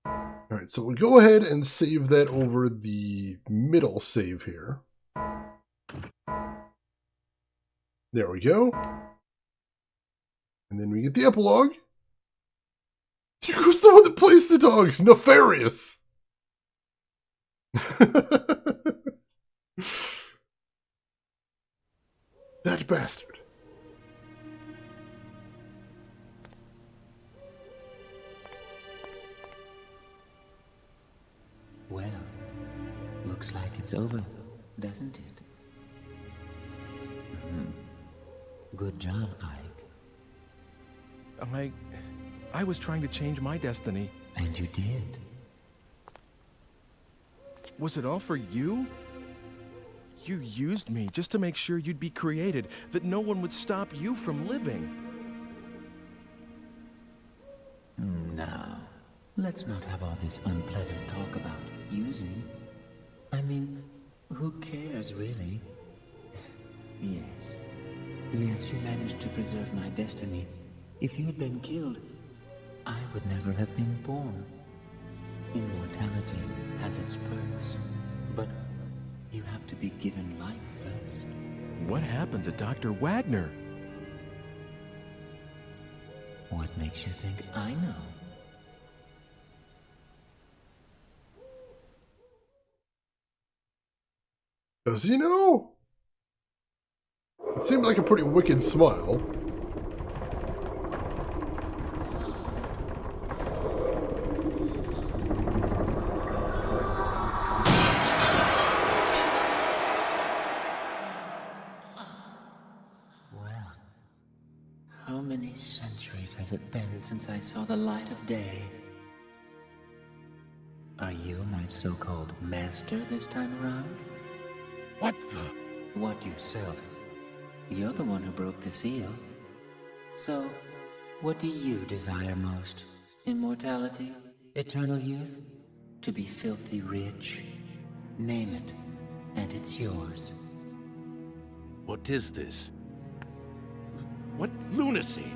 Alright, so we'll go ahead and save that over the middle save here. There we go. And then we get the epilogue. Hugo's the one that plays the dogs. Nefarious. That bastard. Well, looks like it's over, doesn't it? Good job, Ike. I was trying to change my destiny. And you did. Was it all for you? You used me just to make sure you'd be created, that no one would stop you from living. Now, let's not have all this unpleasant talk about using. I mean, who cares, really? Yes. Yes, you managed to preserve my destiny. If you had been killed, I would never have been born. Immortality has its perks, but you have to be given life first. What happened to Dr. Wagner? What makes you think I know? Does he know? It seemed like a pretty wicked smile. Well, how many centuries has it been since I saw the light of day? Are you my so-called master this time around? What the? What yourself? You're the one who broke the seal. So, what do you desire most? Immortality? Eternal youth? To be filthy rich? Name it, and it's yours. What is this? What lunacy?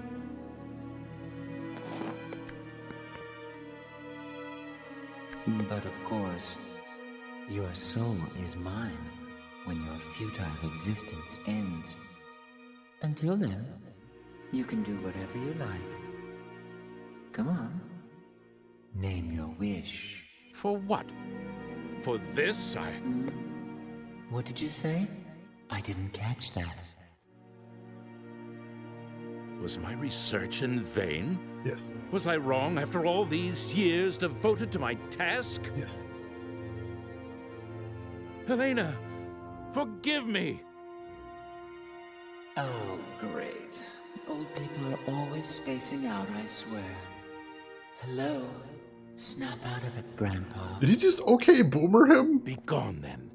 But of course, your soul is mine when your futile existence ends. Until then, you can do whatever you like. Come on. Name your wish. For what? For this, What did you say? I didn't catch that. Was my research in vain? Yes. Was I wrong after all these years devoted to my task? Yes. Elena, forgive me. Oh, great. Old people are always spacing out, I swear. Hello? Snap out of it, Grandpa. Did he just okay boomer him? Be gone, then.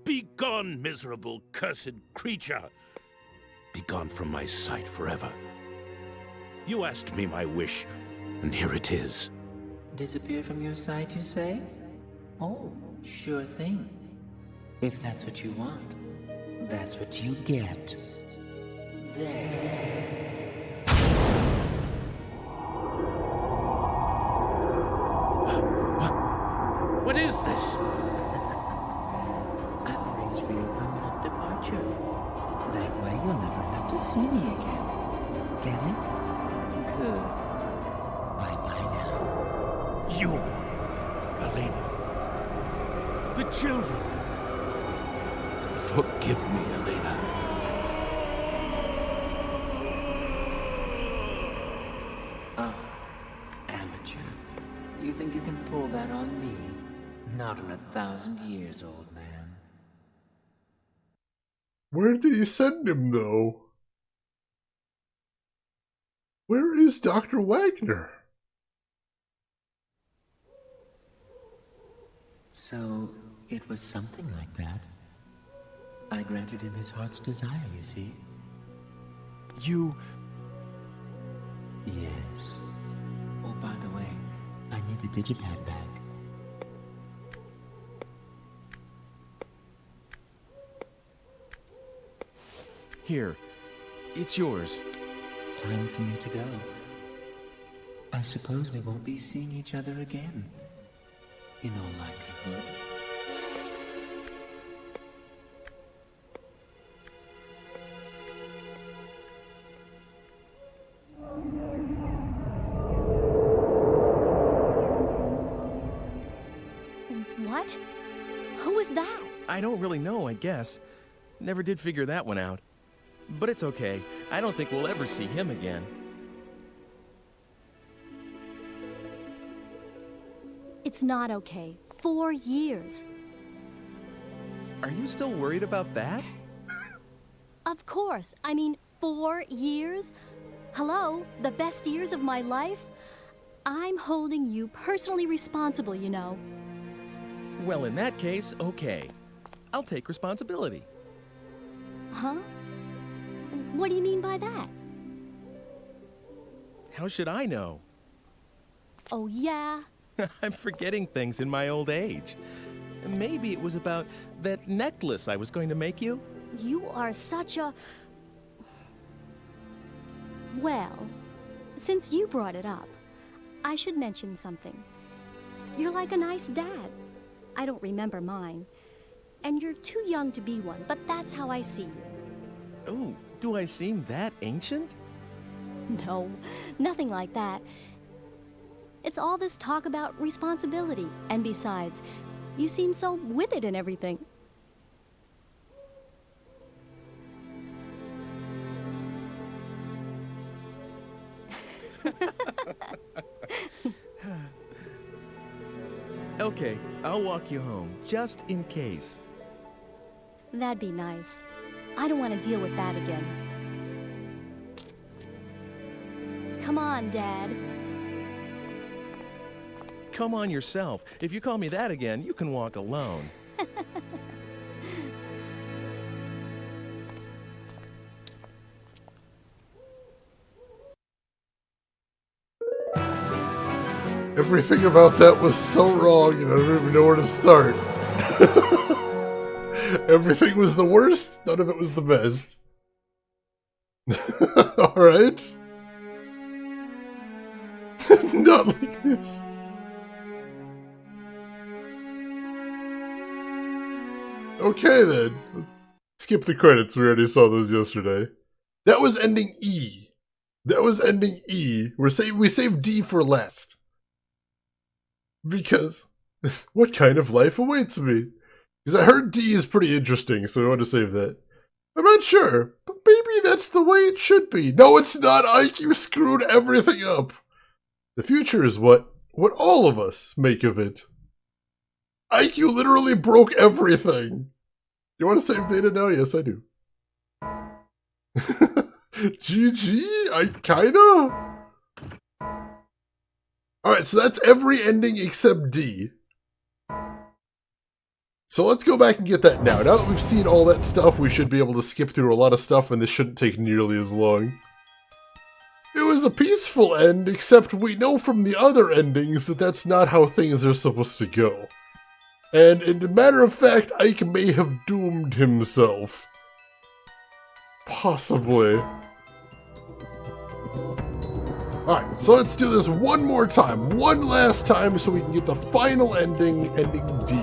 Be gone, miserable, cursed creature. Be gone from my sight forever. You asked me my wish, and here it is. Disappear from your sight, you say? Oh, sure thing. If that's what you want, that's what you get. There. What is this? I've arranged for your permanent departure. That way you'll never have to see me again. Get it? Good. Bye-bye now. You, Elena. The children. Forgive me, Elena. Oh, amateur. You think you can pull that on me? Not in 1,000 years, old man. Where did he send him, though? Where is Dr. Wagner? So, it was something like that. I granted him his heart's desire, you see. You... Yes. Oh, by the way, I need the digipad back. Here. It's yours. Time for me to go. I suppose we won't be seeing each other again. In all likelihood. What? Who was that? I don't really know, I guess. Never did figure that one out. But it's okay. I don't think we'll ever see him again. It's not okay. 4 years. Are you still worried about that? Of course. I mean, 4 years? Hello? The best years of my life? I'm holding you personally responsible, you know. Well, in that case, okay. I'll take responsibility. Huh? What do you mean by that? How should I know? Oh, yeah? I'm forgetting things in my old age. Maybe it was about that necklace I was going to make you? You are such a... Well, since you brought it up, I should mention something. You're like a nice dad. I don't remember mine. And you're too young to be one, but that's how I see you. Oh, do I seem that ancient? No, nothing like that. It's all this talk about responsibility. And besides, you seem so with it and everything. Okay, I'll walk you home, just in case. That'd be nice. I don't want to deal with that again. Come on, Dad. Come on yourself. If you call me that again, you can walk alone. Everything about that was so wrong, and I don't even know where to start. Everything was the worst, none of it was the best. Alright. Not like this. Okay then. Skip the credits, we already saw those yesterday. That was ending E. That was ending E. We saved D for last. Because, what kind of life awaits me? Because I heard D is pretty interesting, so I want to save that. I'm not sure, but maybe that's the way it should be. No, it's not, Ike, you screwed everything up. The future is what all of us make of it. IQ literally broke everything. You want to save Dana now? Yes, I do. GG? I kinda? Alright, so that's every ending except D. So let's go back and get that now. Now that we've seen all that stuff, we should be able to skip through a lot of stuff and this shouldn't take nearly as long. It was a peaceful end, except we know from the other endings that that's not how things are supposed to go. And in a matter of fact, Ike may have doomed himself. Possibly. Alright, so let's do this one more time. One last time so we can get the final ending, ending D.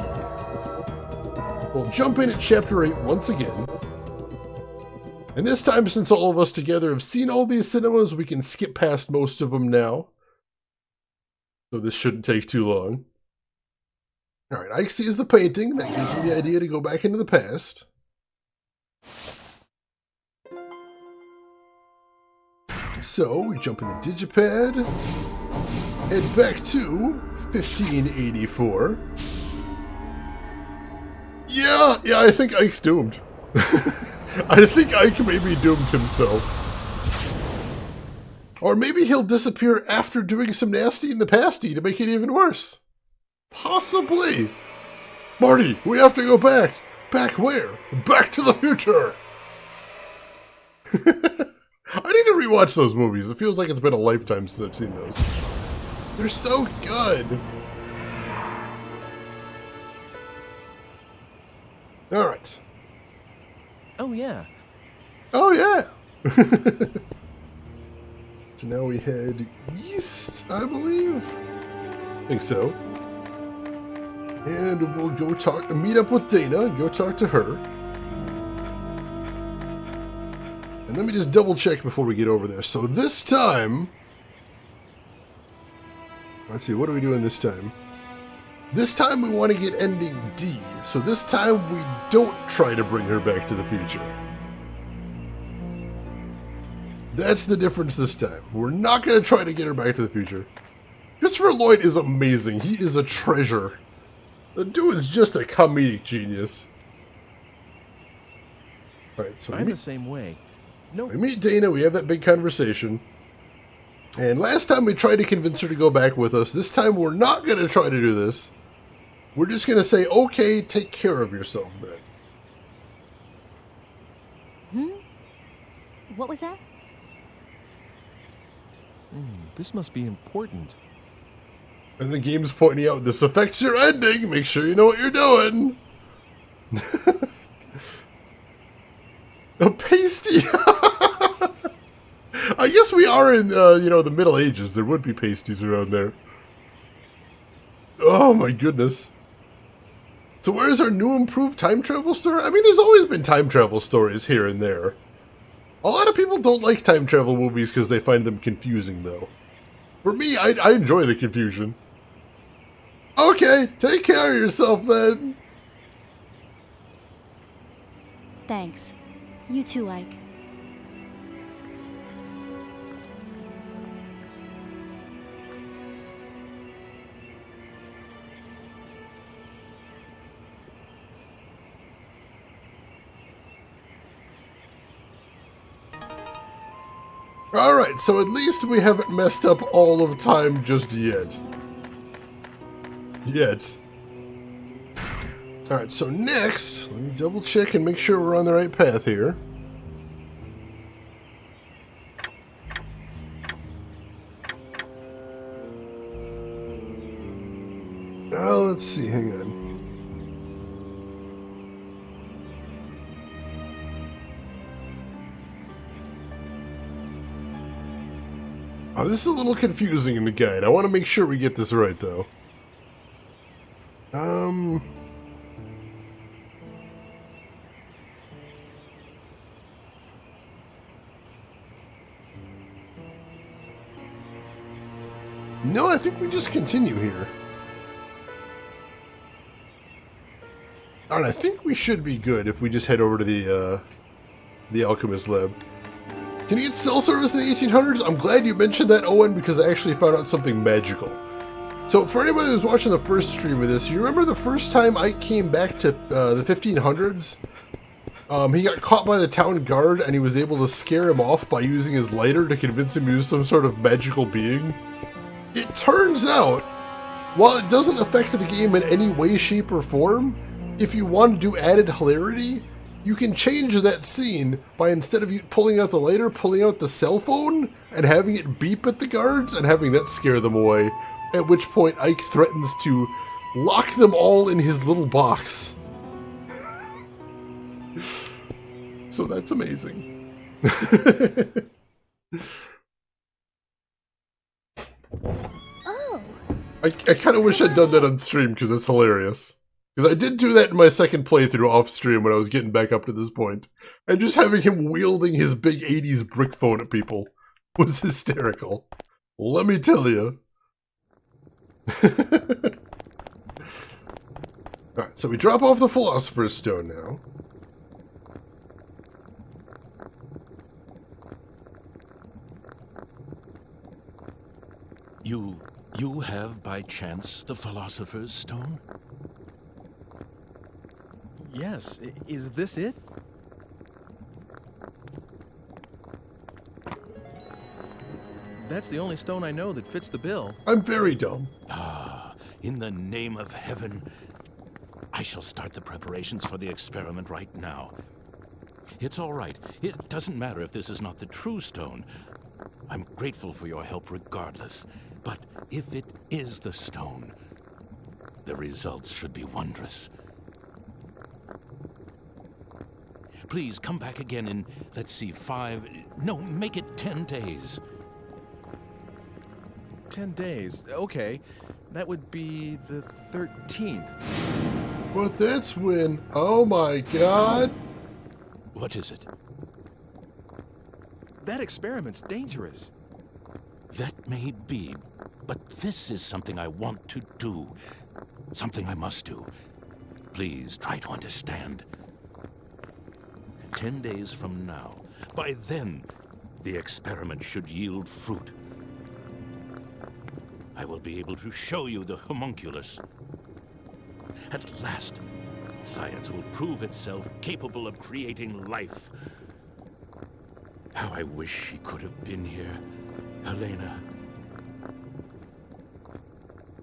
We'll jump in at Chapter 8 once again. And this time, since all of us together have seen all these cinemas, we can skip past most of them now. So this shouldn't take too long. Alright, Ike sees the painting. That gives him the idea to go back into the past. So, we jump in the digipad, head back to 1584. Yeah, I think Ike's doomed. I think Ike maybe doomed himself. Or maybe he'll disappear after doing some nasty in the pasty to make it even worse. Possibly. Marty, we have to go back. Back where? Back to the future. I need to rewatch those movies. It feels like it's been a lifetime since I've seen those. They're so good. Alright. Oh, yeah. Oh, yeah. So now we head east, I believe. I think so. And we'll go meet up with Dana and go talk to her. And let me just double check before we get over there. So this time... Let's see, what are we doing this time? This time we want to get ending D. So this time we don't try to bring her back to the future. That's the difference this time. We're not going to try to get her back to the future. Christopher Lloyd is amazing. He is a treasure. The dude is just a comedic genius. Alright, so I'm the same way. No. We meet Dana, we have that big conversation. And last time we tried to convince her to go back with us. This time we're not going to try to do this. We're just going to say, okay, take care of yourself then. What was that? This must be important. And the game's pointing out, this affects your ending. Make sure you know what you're doing. A pasty. I guess we are in, the Middle Ages. There would be pasties around there. Oh my goodness. So where's our new improved time travel story? I mean, there's always been time travel stories here and there. A lot of people don't like time travel movies because they find them confusing, though. For me, I enjoy the confusion. Okay, take care of yourself then. Thanks. You too, Ike. Alright, so at least we haven't messed up all of time just yet. Alright, so next, let me double check and make sure we're on the right path here. Let's see, hang on. Oh, this is a little confusing in the guide. I want to make sure we get this right, though. No, I think we just continue here. Alright, I think we should be good if we just head over to the Alchemist Lab. Can you get cell service in the 1800s? I'm glad you mentioned that, Owen, because I actually found out something magical. So So for anybody who's watching the first stream of this, you remember the first time Ike came back to the 1500s? He got caught by the town guard and he was able to scare him off by using his lighter to convince him he was some sort of magical being. It turns out, while it doesn't affect the game in any way, shape, or form, if you want to do added hilarity, you can change that scene by, instead of you pulling out the lighter, pulling out the cell phone and having it beep at the guards and having that scare them away. At which point Ike threatens to lock them all in his little box. So that's amazing. Oh. I kind of wish I'd done that on stream because it's hilarious. Because I did do that in my second playthrough off stream when I was getting back up to this point. And just having him wielding his big 80s brick phone at people was hysterical. Let me tell you. Alright, so we drop off the Philosopher's Stone now. You have, by chance, the Philosopher's Stone? Yes. Is this it? That's the only stone I know that fits the bill. I'm very dumb. Ah, in the name of heaven, I shall start the preparations for the experiment right now. It's all right. It doesn't matter if this is not the true stone. I'm grateful for your help regardless. But if it is the stone, the results should be wondrous. Please come back again in, let's see, make it 10 days. 10 days. Okay. That would be the 13th. But that's when... Oh my god! What is it? That experiment's dangerous. That may be, but this is something I want to do. Something I must do. Please, try to understand. 10 days from now, by then, the experiment should yield fruit. I will be able to show you the homunculus. At last, science will prove itself capable of creating life. How I wish she could have been here, Helena.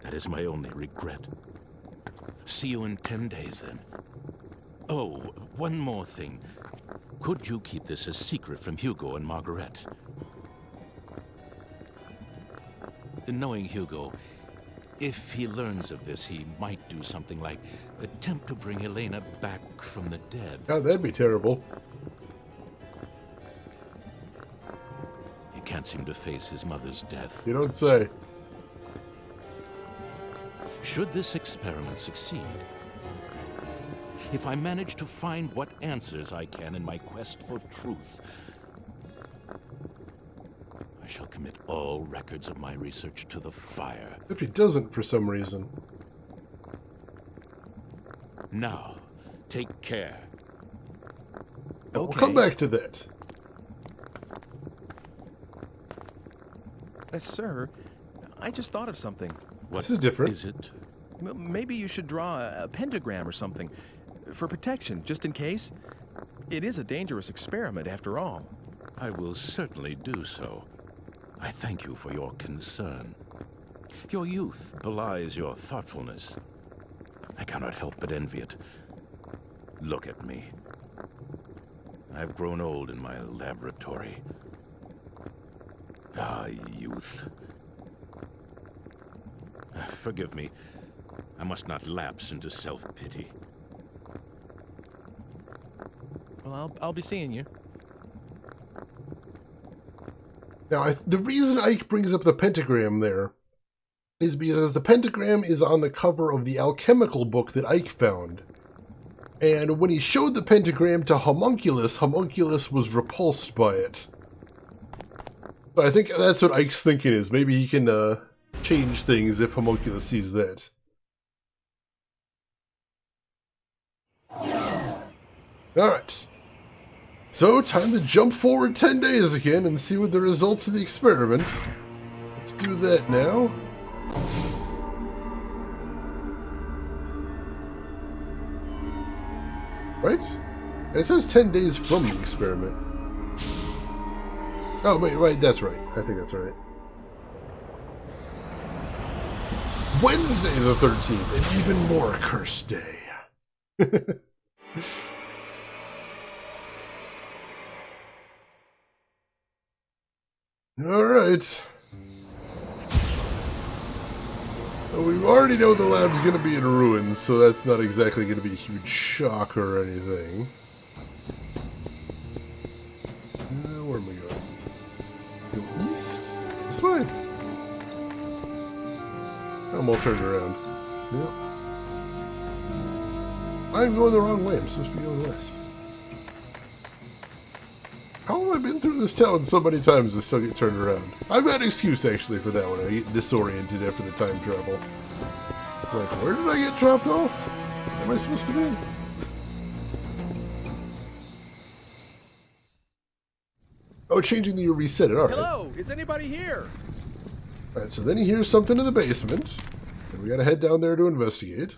That is my only regret. See you in 10 days, then. Oh, one more thing. Could you keep this a secret from Hugo and Margaret? Knowing Hugo, if he learns of this, he might do something like attempt to bring Helena back from the dead. God, that'd be terrible. He can't seem to face his mother's death. You don't say. Should this experiment succeed, if I manage to find what answers I can in my quest for truth, I shall commit all records of my research to the fire. If he doesn't for some reason. Now, take care. We'll come back to that. Sir, I just thought of something. What This is different. is it? Maybe you should draw a pentagram or something. For protection, just in case. It is a dangerous experiment, after all. I will certainly do so. I thank you for your concern. Your youth belies your thoughtfulness. I cannot help but envy it. Look at me. I've grown old in my laboratory. Ah, youth. Forgive me. I must not lapse into self-pity. Well, I'll be seeing you. Now, the reason Ike brings up the pentagram there is because the pentagram is on the cover of the alchemical book that Ike found. And when he showed the pentagram to Homunculus, Homunculus was repulsed by it. So I think that's what Ike's thinking is. Maybe he can change things if Homunculus sees that. Alright. So, time to jump forward 10 days again and see what the results of the experiment. Let's do that now. Right? It says 10 days from the experiment. Oh, wait, that's right. I think that's right. Wednesday the 13th, an even more cursed day. Alright. Well, we already know the lab's going to be in ruins, so that's not exactly going to be a huge shock or anything. Where am I going? Go east? This way. I'm all turned around. Yep. I'm going the wrong way. I'm supposed to be going west. How have I been through this town so many times to still get turned around? I've got an excuse, actually, for that one. I get disoriented after the time travel. Like, where did I get dropped off? Where am I supposed to be? Oh, changing the reset it. All right. Hello, is anybody here? All right, so then he hears something in the basement, and we gotta head down there to investigate.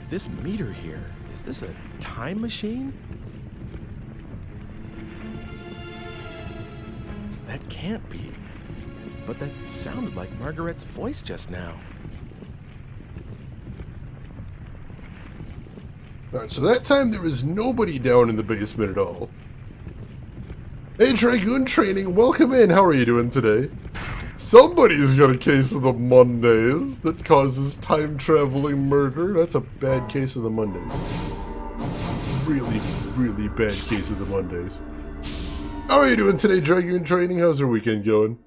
This meter here, is this a time machine? That can't be. But that sounded like Margaret's voice just now. Alright, so that time there was nobody down in the basement at all. Hey, Dragoon Training, welcome in. How are you doing today? Somebody's got a case of the Mondays that causes time-traveling murder. That's a bad case of the Mondays. Really, really bad case of the Mondays. How are you doing today, Dragoon Training? How's your weekend going?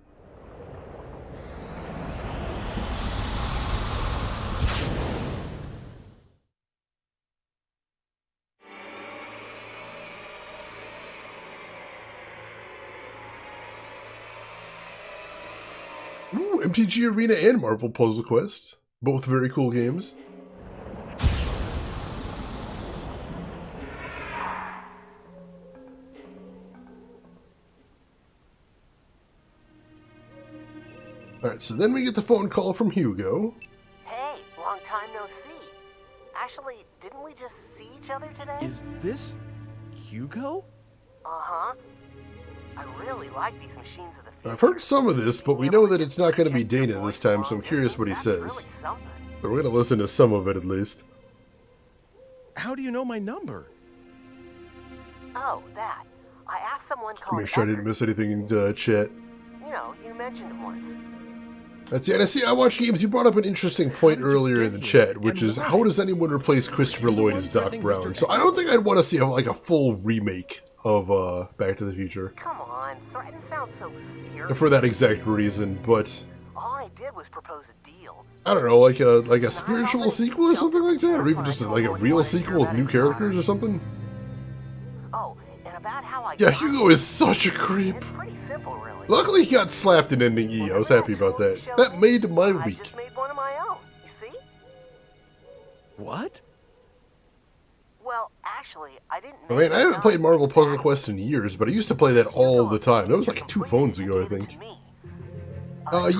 Ooh, MTG Arena and Marvel Puzzle Quest. Both very cool games. Alright, so then we get the phone call from Hugo. Hey, long time no see. Actually, didn't we just see each other today? Is this Hugo? Uh-huh. I really like these machines of the future. I've heard some of this, but we know that it's not going to be Dana this time, so I'm curious what he says. But we're going to listen to some of it at least. How do you know my number? Oh, that. I asked someone called Make sure I didn't miss anything in chat. You know, you mentioned him once. That's it. I see. I watch games. You brought up an interesting point earlier in the chat, which is how does anyone replace Christopher Lloyd as Doc Brown? So I don't think I'd want to see like a full remake of Back to the Future. Come on, Threaten sounds so serious. For that exact reason, but All I did was propose a deal. I don't know, like a spiritual sequel or something like that, or even just like a real sequel with new characters or something. Oh, and about how I Yeah, Hugo is such a creep. It's pretty simple, really. Luckily, he got slapped in ending E. I was happy about that. That made my I week. just made one of my own. You see? What? Well, actually, I didn't. I mean, I haven't played Marvel Puzzle Quest in years, but I used to play that all the time. That was like 2 phones ago, I think.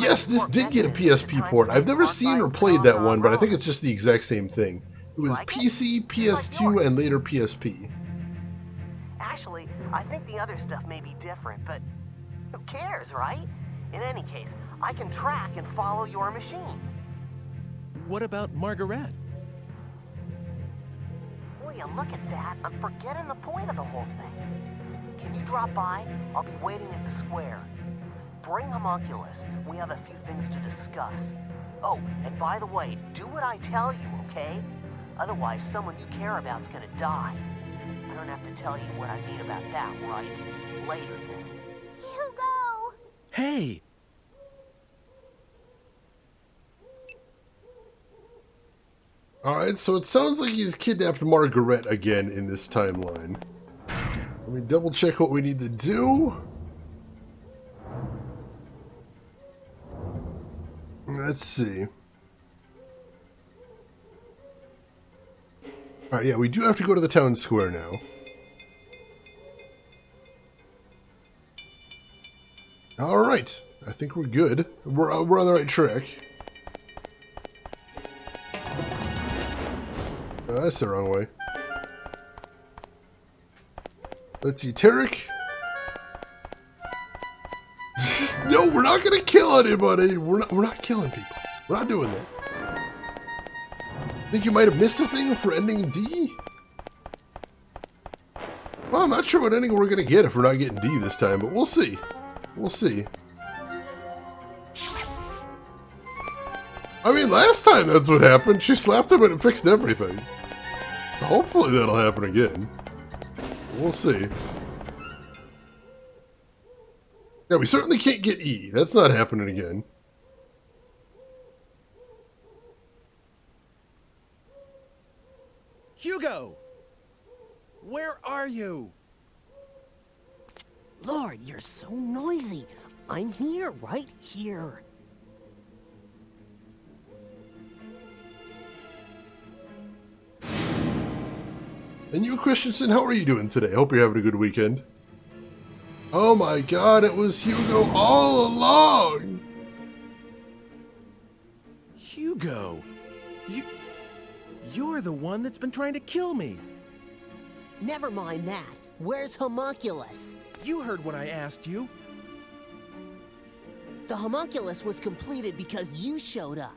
Yes, this did get a PSP port. I've never seen or played that one, but I think it's just the exact same thing. It was PC, PS2, and later PSP. Actually, I think the other stuff may be different, but who cares, right? In any case, I can track and follow your machine. What about Margaret? Will you look at that? I'm forgetting the point of the whole thing. Can you drop by? I'll be waiting at the square. Bring Homunculus. We have a few things to discuss. Oh, and by the way, do what I tell you, okay? Otherwise, someone you care about's gonna die. I don't have to tell you what I mean about that, right? Later, then. Hugo! Hey! Alright, so it sounds like he's kidnapped Margaret again in this timeline. Let me double check what we need to do. Let's see. Alright, yeah, we do have to go to the town square now. Alright. I think we're good. We're on the right track. Oh, that's the wrong way. Let's see, Tarek. No, we're not gonna kill anybody. We're not killing people. We're not doing that. Think you might have missed a thing for ending D? Well, I'm not sure what ending we're gonna get if we're not getting D this time, but we'll see. We'll see. I mean, last time that's what happened. She slapped him and it fixed everything. So hopefully that'll happen again. We'll see. Yeah, we certainly can't get E. That's not happening again. Hugo! Where are you? Lord, you're so noisy. I'm here, right here. And you, Christensen, how are you doing today? Hope you're having a good weekend. Oh my god, it was Hugo all along! Hugo! You're the one that's been trying to kill me. Never mind that. Where's Homunculus? You heard what I asked you. The Homunculus was completed because you showed up.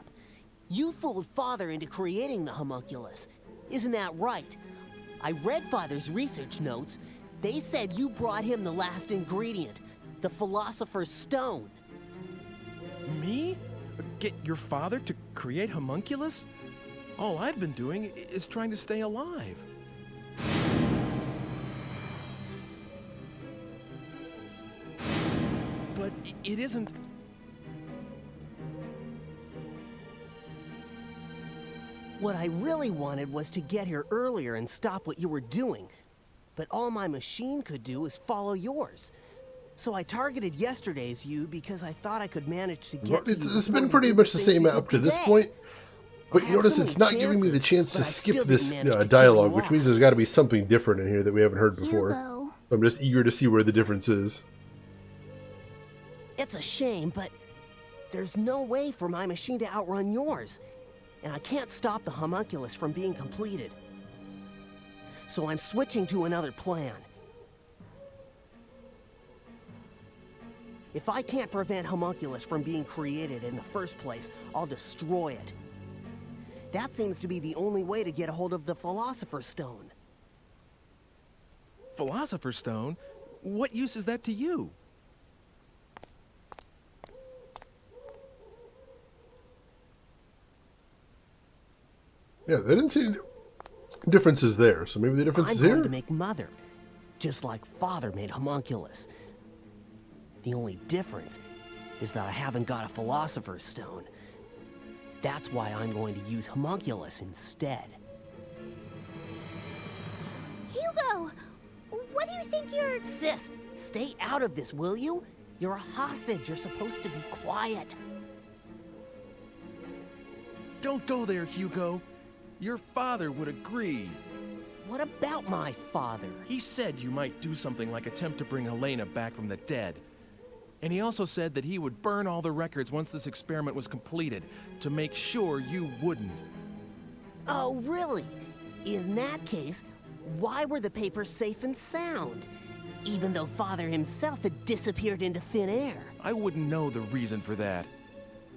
You fooled Father into creating the Homunculus. Isn't that right? I read Father's research notes. They said you brought him the last ingredient, the Philosopher's Stone. Me? Get your father to create Homunculus? All I've been doing is trying to stay alive. But it isn't... What I really wanted was to get here earlier and stop what you were doing. But all my machine could do is follow yours. So I targeted yesterday's you because I thought I could manage to get to you. It's been pretty much the same up to this point. But you notice it's not giving me the chance to skip this dialogue, which means there's got to be something different in here that we haven't heard before. Hugo. So I'm just eager to see where the difference is. It's a shame, but there's no way for my machine to outrun yours. And I can't stop the Homunculus from being completed. So I'm switching to another plan. If I can't prevent Homunculus from being created in the first place, I'll destroy it. That seems to be the only way to get a hold of the Philosopher's Stone. Philosopher's Stone? What use is that to you? Yeah, they didn't see differences there, so maybe the difference is I'm going here? to make Mother, just like Father made Homunculus. The only difference is that I haven't got a Philosopher's Stone. That's why I'm going to use Homunculus instead. Hugo! What do you think you're... Sis, stay out of this, will you? You're a hostage. You're supposed to be quiet. Don't go there, Hugo. Your father would agree. What about my father? He said you might do something like attempt to bring Helena back from the dead. And he also said that he would burn all the records once this experiment was completed, to make sure you wouldn't. Oh, really? In that case, why were the papers safe and sound? Even though Father himself had disappeared into thin air. I wouldn't know the reason for that.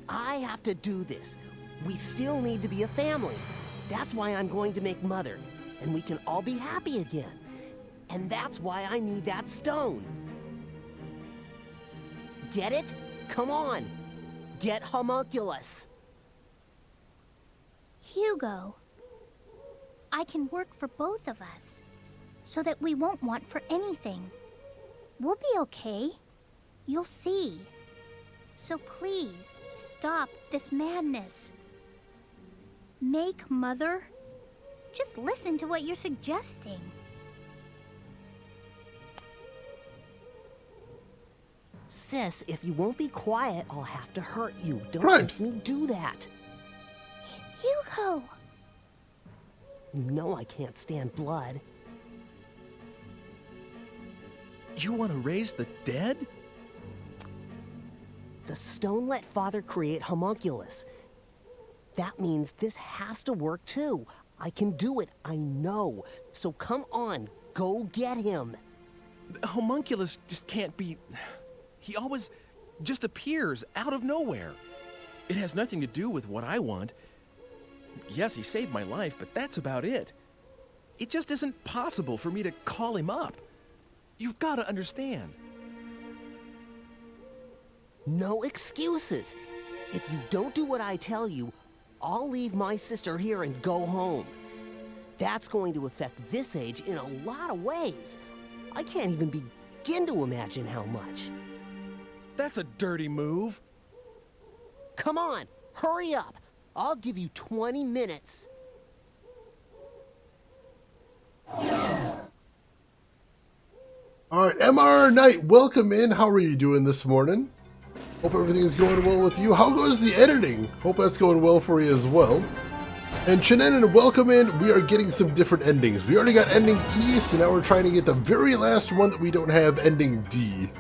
I have to do this. We still need to be a family. That's why I'm going to make Mother, and we can all be happy again. And that's why I need that stone. Get it? Come on. Get Homunculus. Hugo. I can work for both of us, so that we won't want for anything. We'll be okay. You'll see. So please, stop this madness. Make Mother. Just listen to what you're suggesting. Sis, if you won't be quiet, I'll have to hurt you. Don't Grimes. make me do that. Hugo! You know I can't stand blood. You want to raise the dead? The stone let Father create Homunculus. That means this has to work too. I can do it, I know. So come on, go get him. Homunculus just can't be... He always just appears out of nowhere. It has nothing to do with what I want. Yes, he saved my life, but that's about it. It just isn't possible for me to call him up. You've got to understand. No excuses. If you don't do what I tell you, I'll leave my sister here and go home. That's going to affect this age in a lot of ways. I can't even begin to imagine how much. That's a dirty move. Come on, hurry up. I'll give you 20 minutes. All right, MR Knight, welcome in. How are you doing this morning? Hope everything's going well with you. How goes the editing? Hope that's going well for you as well. And Chenenin, welcome in. We are getting some different endings. We already got ending E, so now we're trying to get the very last one that we don't have, ending D.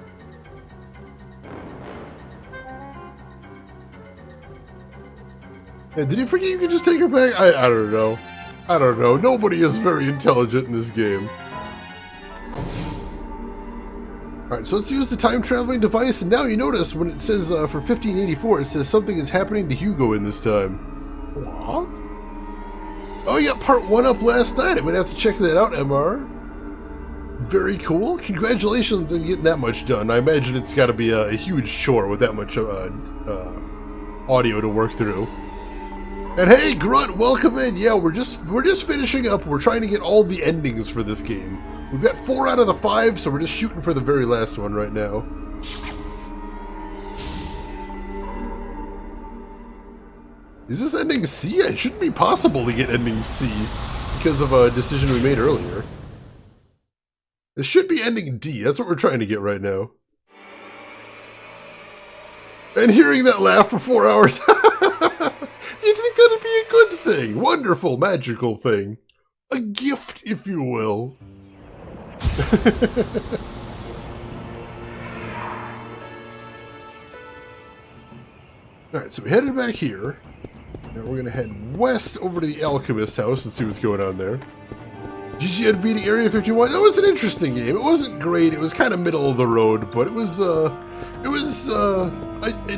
And did you forget you could just take her back? I don't know. I don't know. Nobody is very intelligent in this game. Alright, so let's use the time-traveling device, and now you notice when it says for 1584, it says something is happening to Hugo in this time. What? Oh, you got part 1 up last night. I'm going to have to check that out, MR. Very cool. Congratulations on getting that much done. I imagine it's got to be a huge chore with that much audio to work through. And hey, Grunt, welcome in. Yeah, we're just finishing up. We're trying to get all the endings for this game. We've got 4 out of the 5, so we're just shooting for the very last one right now. Is this ending C? It shouldn't be possible to get ending C because of a decision we made earlier. This should be ending D. That's what we're trying to get right now. And hearing that laugh for 4 hours. You'd think that'd be a good thing. Wonderful, magical thing. A gift, if you will. Alright, so we headed back here. Now we're gonna head west over to the Alchemist house and see what's going on there. GG had beating Area 51. That was an interesting game. It wasn't great. It was kind of middle of the road, but it was an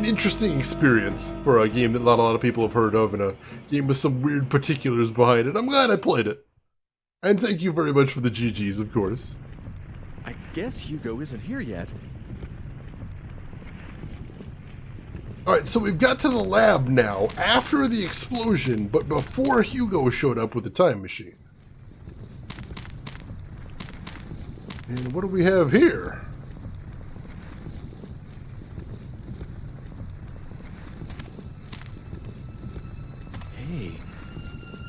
interesting experience for a game that not a lot of people have heard of, and a game with some weird particulars behind it. I'm glad I played it. And thank you very much for the GGs, of course. I guess Hugo isn't here yet. Alright, so we've got to the lab now, after the explosion, but before Hugo showed up with the time machine. And what do we have here? Hey,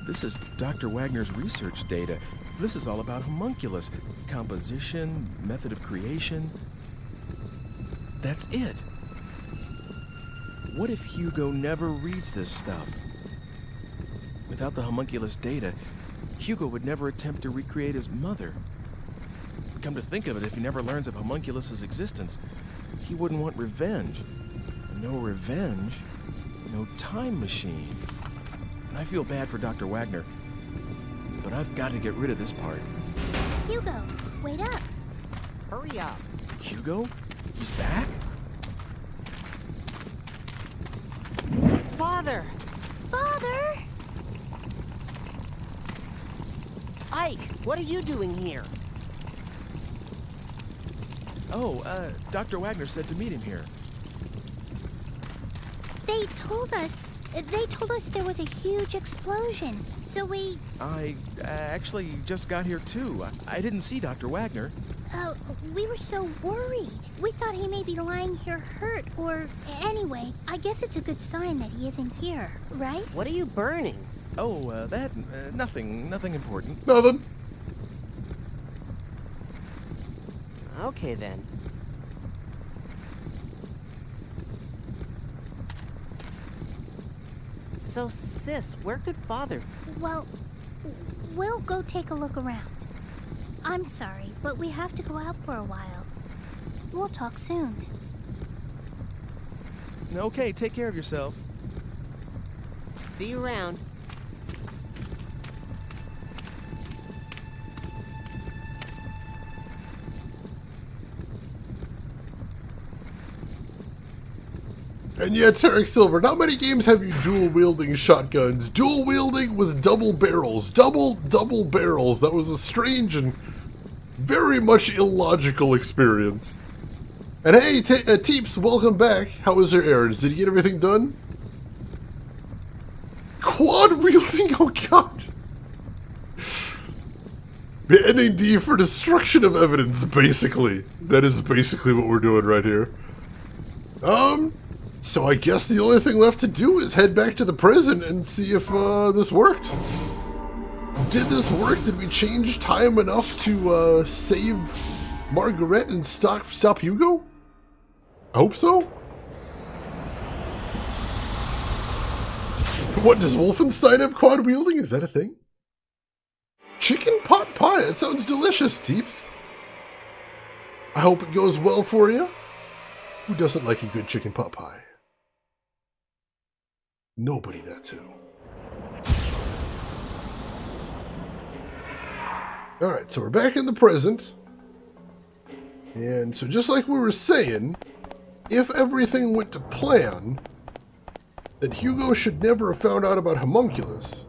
this is Dr. Wagner's research data. This is all about homunculus. Composition, method of creation. That's it. What if Hugo never reads this stuff? Without the homunculus data, Hugo would never attempt to recreate his mother. Come to think of it, if he never learns of homunculus's existence, he wouldn't want revenge. No revenge, no time machine. And I feel bad for Dr. Wagner, but I've got to get rid of this part. Hugo, wait up. Hurry up. Hugo? He's back? Father! Father! Ike, what are you doing here? Oh, Dr. Wagner said to meet him here. They told us there was a huge explosion. So we... I actually just got here too. I didn't see Dr. Wagner. We were so worried. We thought he may be lying here hurt, or... Anyway, I guess it's a good sign that he isn't here, right? What are you burning? Oh, nothing important. Nothing. Okay then. So, sis, where could Father... Well, we'll go take a look around. I'm sorry, but we have to go out for a while. We'll talk soon. Okay, take care of yourselves. See you around. And yeah, Tarek Silver, not many games have you dual-wielding shotguns. Dual-wielding with double barrels. Double barrels. That was a strange and very much illogical experience. And hey, Teeps, welcome back. How was your errands? Did you get everything done? Quad-wielding? Oh, God. The NAD for destruction of evidence, basically. That is basically what we're doing right here. So I guess the only thing left to do is head back to the prison and see if this worked. Did this work? Did we change time enough to save Margaret and stop Hugo? I hope so. What, does Wolfenstein have quad wielding? Is that a thing? Chicken pot pie. That sounds delicious, Teeps. I hope it goes well for you. Who doesn't like a good chicken pot pie? Nobody, that's who. Alright, so we're back in the present. And so just like we were saying, if everything went to plan, then Hugo should never have found out about Homunculus.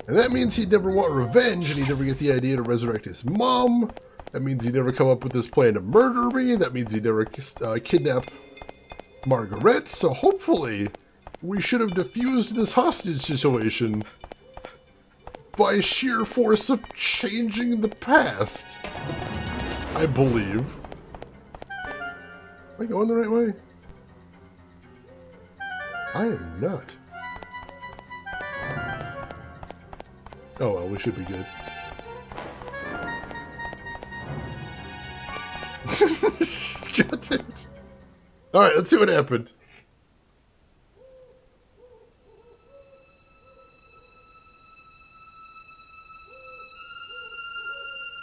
And that means he'd never want revenge, and he'd never get the idea to resurrect his mom. That means he'd never come up with this plan to murder me. That means he'd never kidnap Margaret. So hopefully, we should have diffused this hostage situation by sheer force of changing the past. I believe. Am I going the right way? I am not. Oh well, we should be good. Got it. Alright, let's see what happened.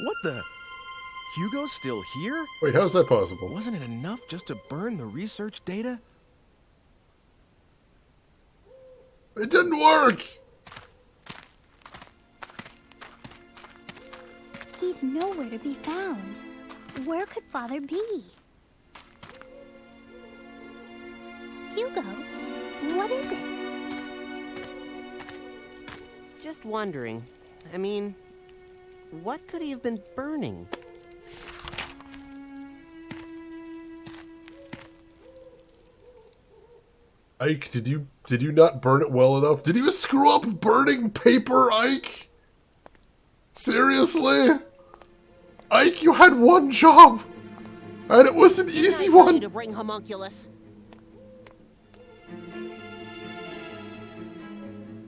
What the? Hugo's still here? Wait, how's that possible? Wasn't it enough just to burn the research data? It didn't work! He's nowhere to be found. Where could Father be? Hugo, what is it? Just wondering. I mean, what could he have been burning? Ike, did you not burn it well enough? Did you screw up burning paper, Ike? Seriously? Ike, you had one job! And it was an easy one! You to bring Homunculus.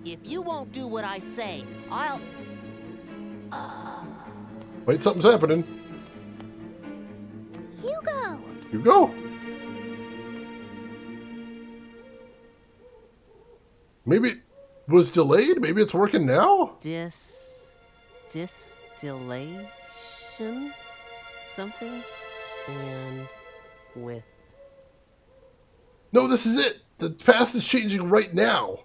If you won't do what I say, I'll... Wait, something's happening. Hugo! Hugo? Maybe it was delayed? Maybe it's working now? Distillation? Something? And with... No, this is it! The past is changing right now!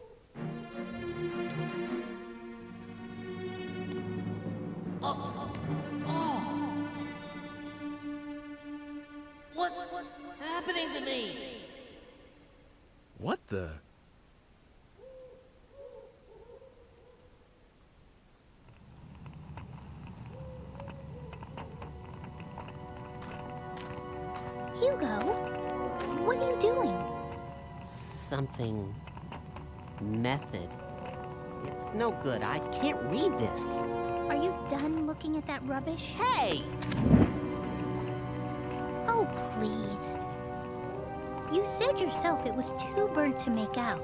What's happening to me? What the? Hugo, what are you doing? Something... method. It's no good. I can't read this. Are you done looking at that rubbish? Hey! Oh, please. You said yourself it was too burnt to make out.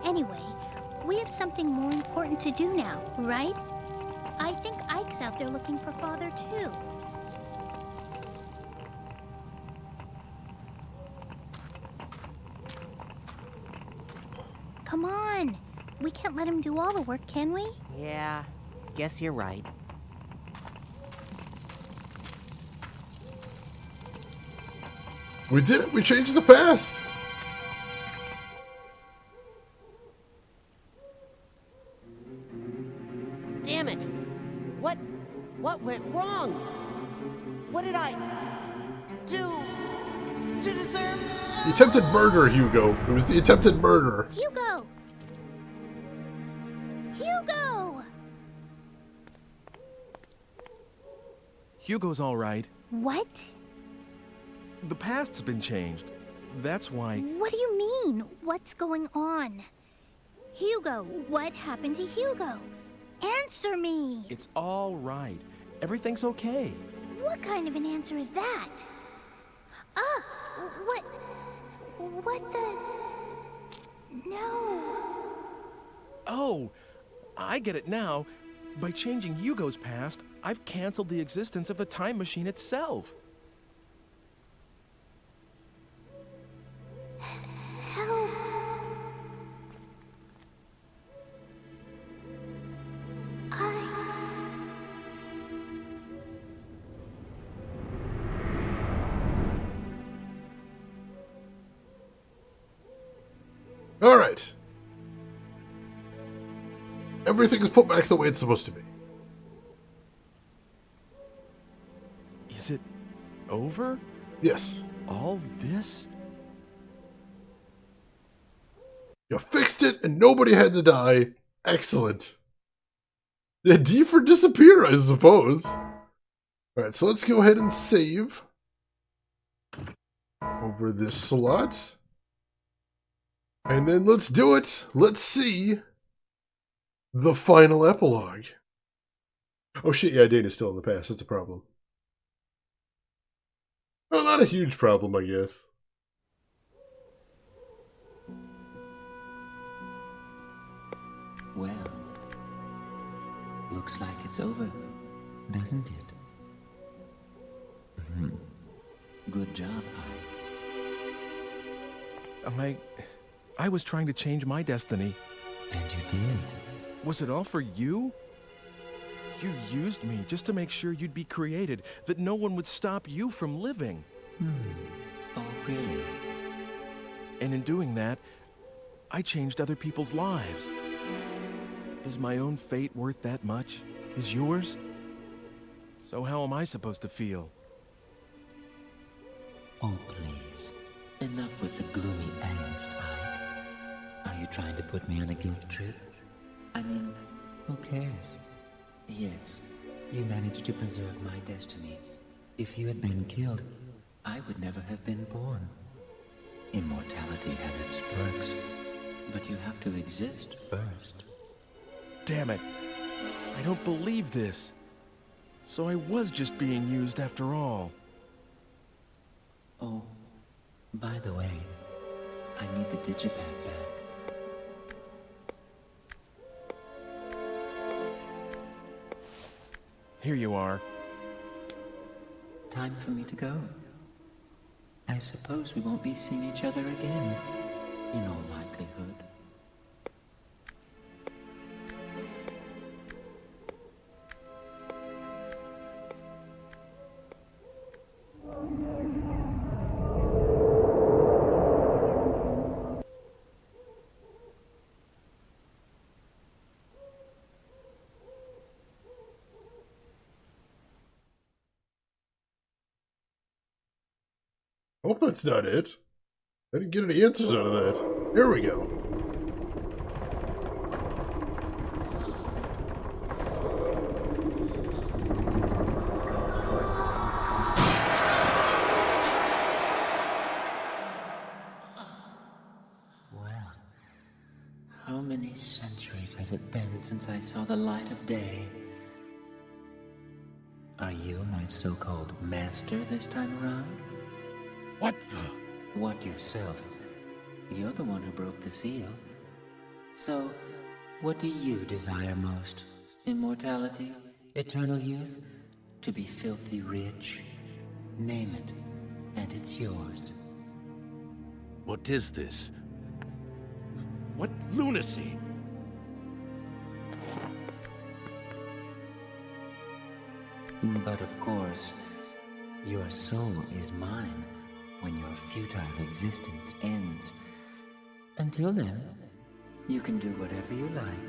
Anyway, we have something more important to do now, right? I think Ike's out there looking for Father, too. Come on. We can't let him do all the work, can we? Yeah, guess you're right. We did it! We changed the past! Damn it! What went wrong? What did I do to deserve? The attempted murder, Hugo. It was the attempted murder. Hugo! Hugo! Hugo's all right. What? The past's been changed. That's why. What do you mean? What's going on? Hugo, what happened to Hugo? Answer me! It's all right. Everything's okay. What kind of an answer is that? Ah! What the... No... Oh, I get it now. By changing Hugo's past, I've canceled the existence of the time machine itself. Help... All right. Everything is put back the way it's supposed to be. Is it over? Yes. All this? You fixed it and nobody had to die. Excellent. Yeah, D for disappear, I suppose. Alright, so let's go ahead and save over this slot. And then let's do it. Let's see the final epilogue. Oh shit, yeah, Dana's still in the past. That's a problem. Well, not a huge problem, I guess. Well, looks like it's over, doesn't it? Good job, I was trying to change my destiny. And you did. Was it all for you? You used me just to make sure you'd be created, that no one would stop you from living. Oh, really? And in doing that, I changed other people's lives. Is my own fate worth that much? Is yours? So how am I supposed to feel? Oh, please. Enough with the gloomy angst, Ike. Are you trying to put me on a guilt trip? I mean, who cares? Yes, you managed to preserve my destiny. If you had been killed, I would never have been born. Immortality has its perks, but you have to exist first. Damn it. I don't believe this. So I was just being used after all. Oh, by the way, I need the digipad back. Here you are. Time for me to go. I suppose we won't be seeing each other again, in all likelihood. I hope that's not it. I didn't get any answers out of that. Here we go. Well, how many centuries has it been since I saw the light of day? Are you my so-called master this time around? What the? What yourself? You're the one who broke the seal. So, what do you desire most? Immortality? Eternal youth? To be filthy rich? Name it, and it's yours. What is this? What lunacy? But of course, your soul is mine when your futile existence ends. Until then, you can do whatever you like.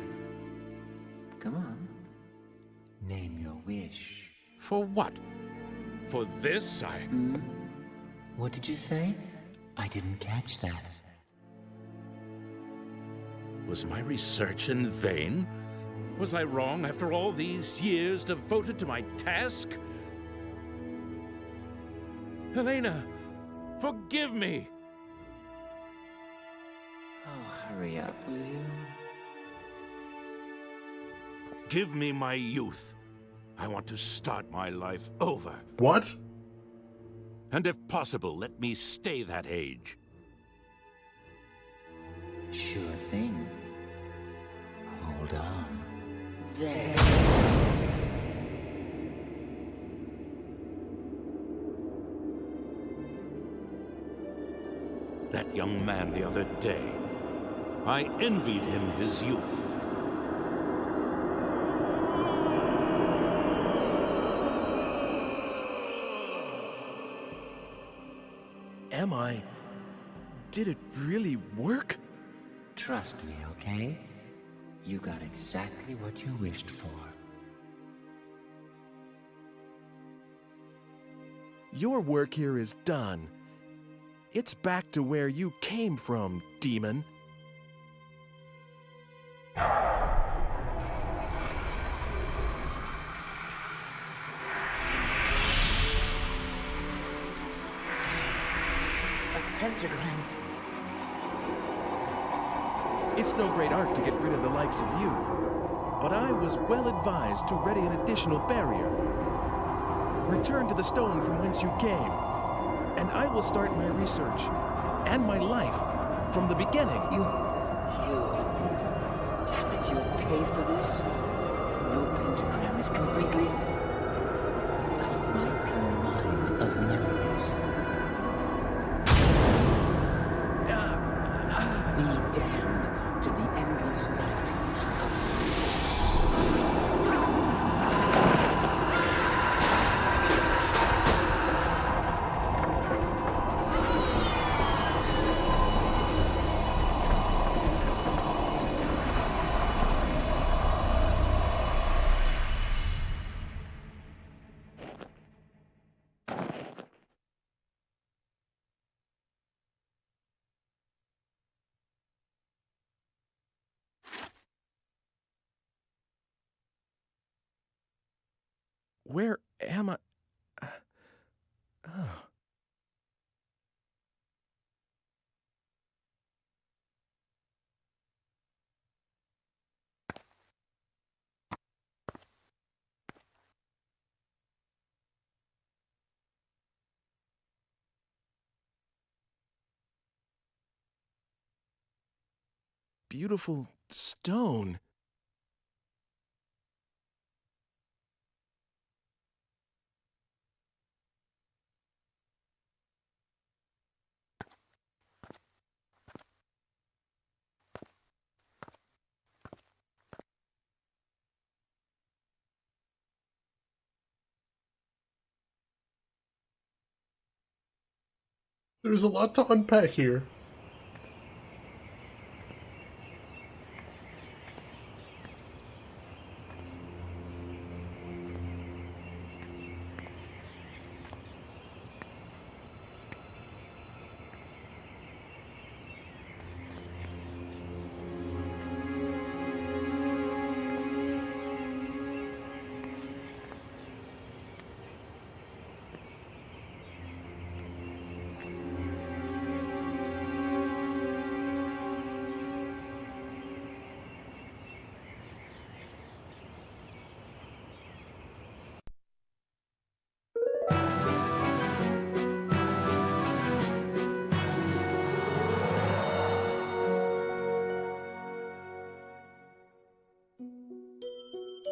Come on, wish. For what? For this, What did you say? I didn't catch that. Was my research in vain? Was I wrong after all these years devoted to my task? Helena, forgive me! Oh, hurry up, will you? Give me my youth. I want to start my life over. What? And if possible, let me stay that age. Sure thing. Hold on. There. That young man the other day. I envied him his youth. Am I? Did it really work? Trust me, okay? You got exactly what you wished for. Your work here is done. It's back to where you came from, demon. A pentagram. It's no great art to get rid of the likes of you, but I was well advised to ready an additional barrier. Return to the stone from whence you came, and I will start my research and my life from the beginning. You. Damn it, you'll pay for this? No pentagram is completely out my pure mind of memories. Be damned to the endless night Where am I? Oh. Beautiful stone. There's a lot to unpack here.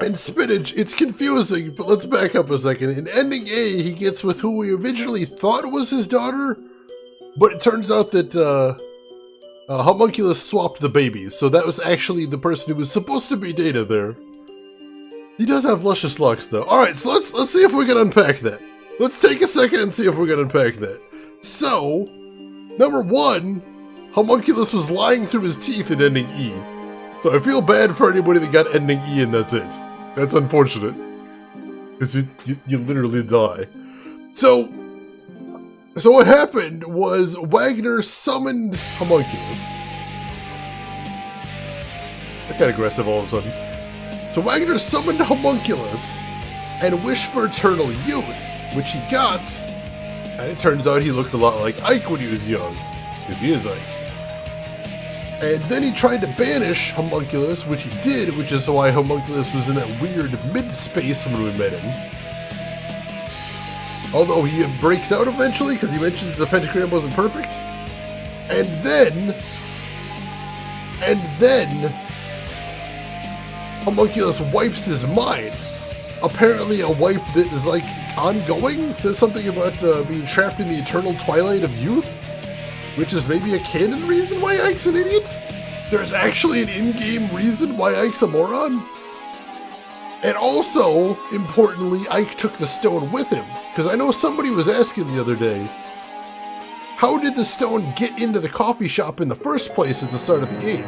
And Spinach, it's confusing, but let's back up a second. In ending A, he gets with who we originally thought was his daughter, but it turns out that Homunculus swapped the babies, so that was actually the person who was supposed to be Data there. He does have luscious locks, though. Alright, so let's see if we can unpack that. Let's take a second and see if we can unpack that. So, number one, Homunculus was lying through his teeth at ending E. So I feel bad for anybody that got ending E and that's it. That's unfortunate. Because you literally die. So what happened was Wagner summoned Homunculus. That got aggressive all of a sudden. So Wagner summoned Homunculus and wished for eternal youth, which he got. And it turns out he looked a lot like Ike when he was young, because he is Ike. And then he tried to banish Homunculus, which he did, which is why Homunculus was in that weird mid-space when we met him. Although he breaks out eventually, because he mentioned the pentagram wasn't perfect. And then... Homunculus wipes his mind. Apparently a wipe that is, like, ongoing. It says something about being trapped in the eternal twilight of youth, which is maybe a canon reason why Ike's an idiot. There's actually an in-game reason why Ike's a moron. And also, importantly, Ike took the stone with him. Because I know somebody was asking the other day, how did the stone get into the coffee shop in the first place at the start of the game,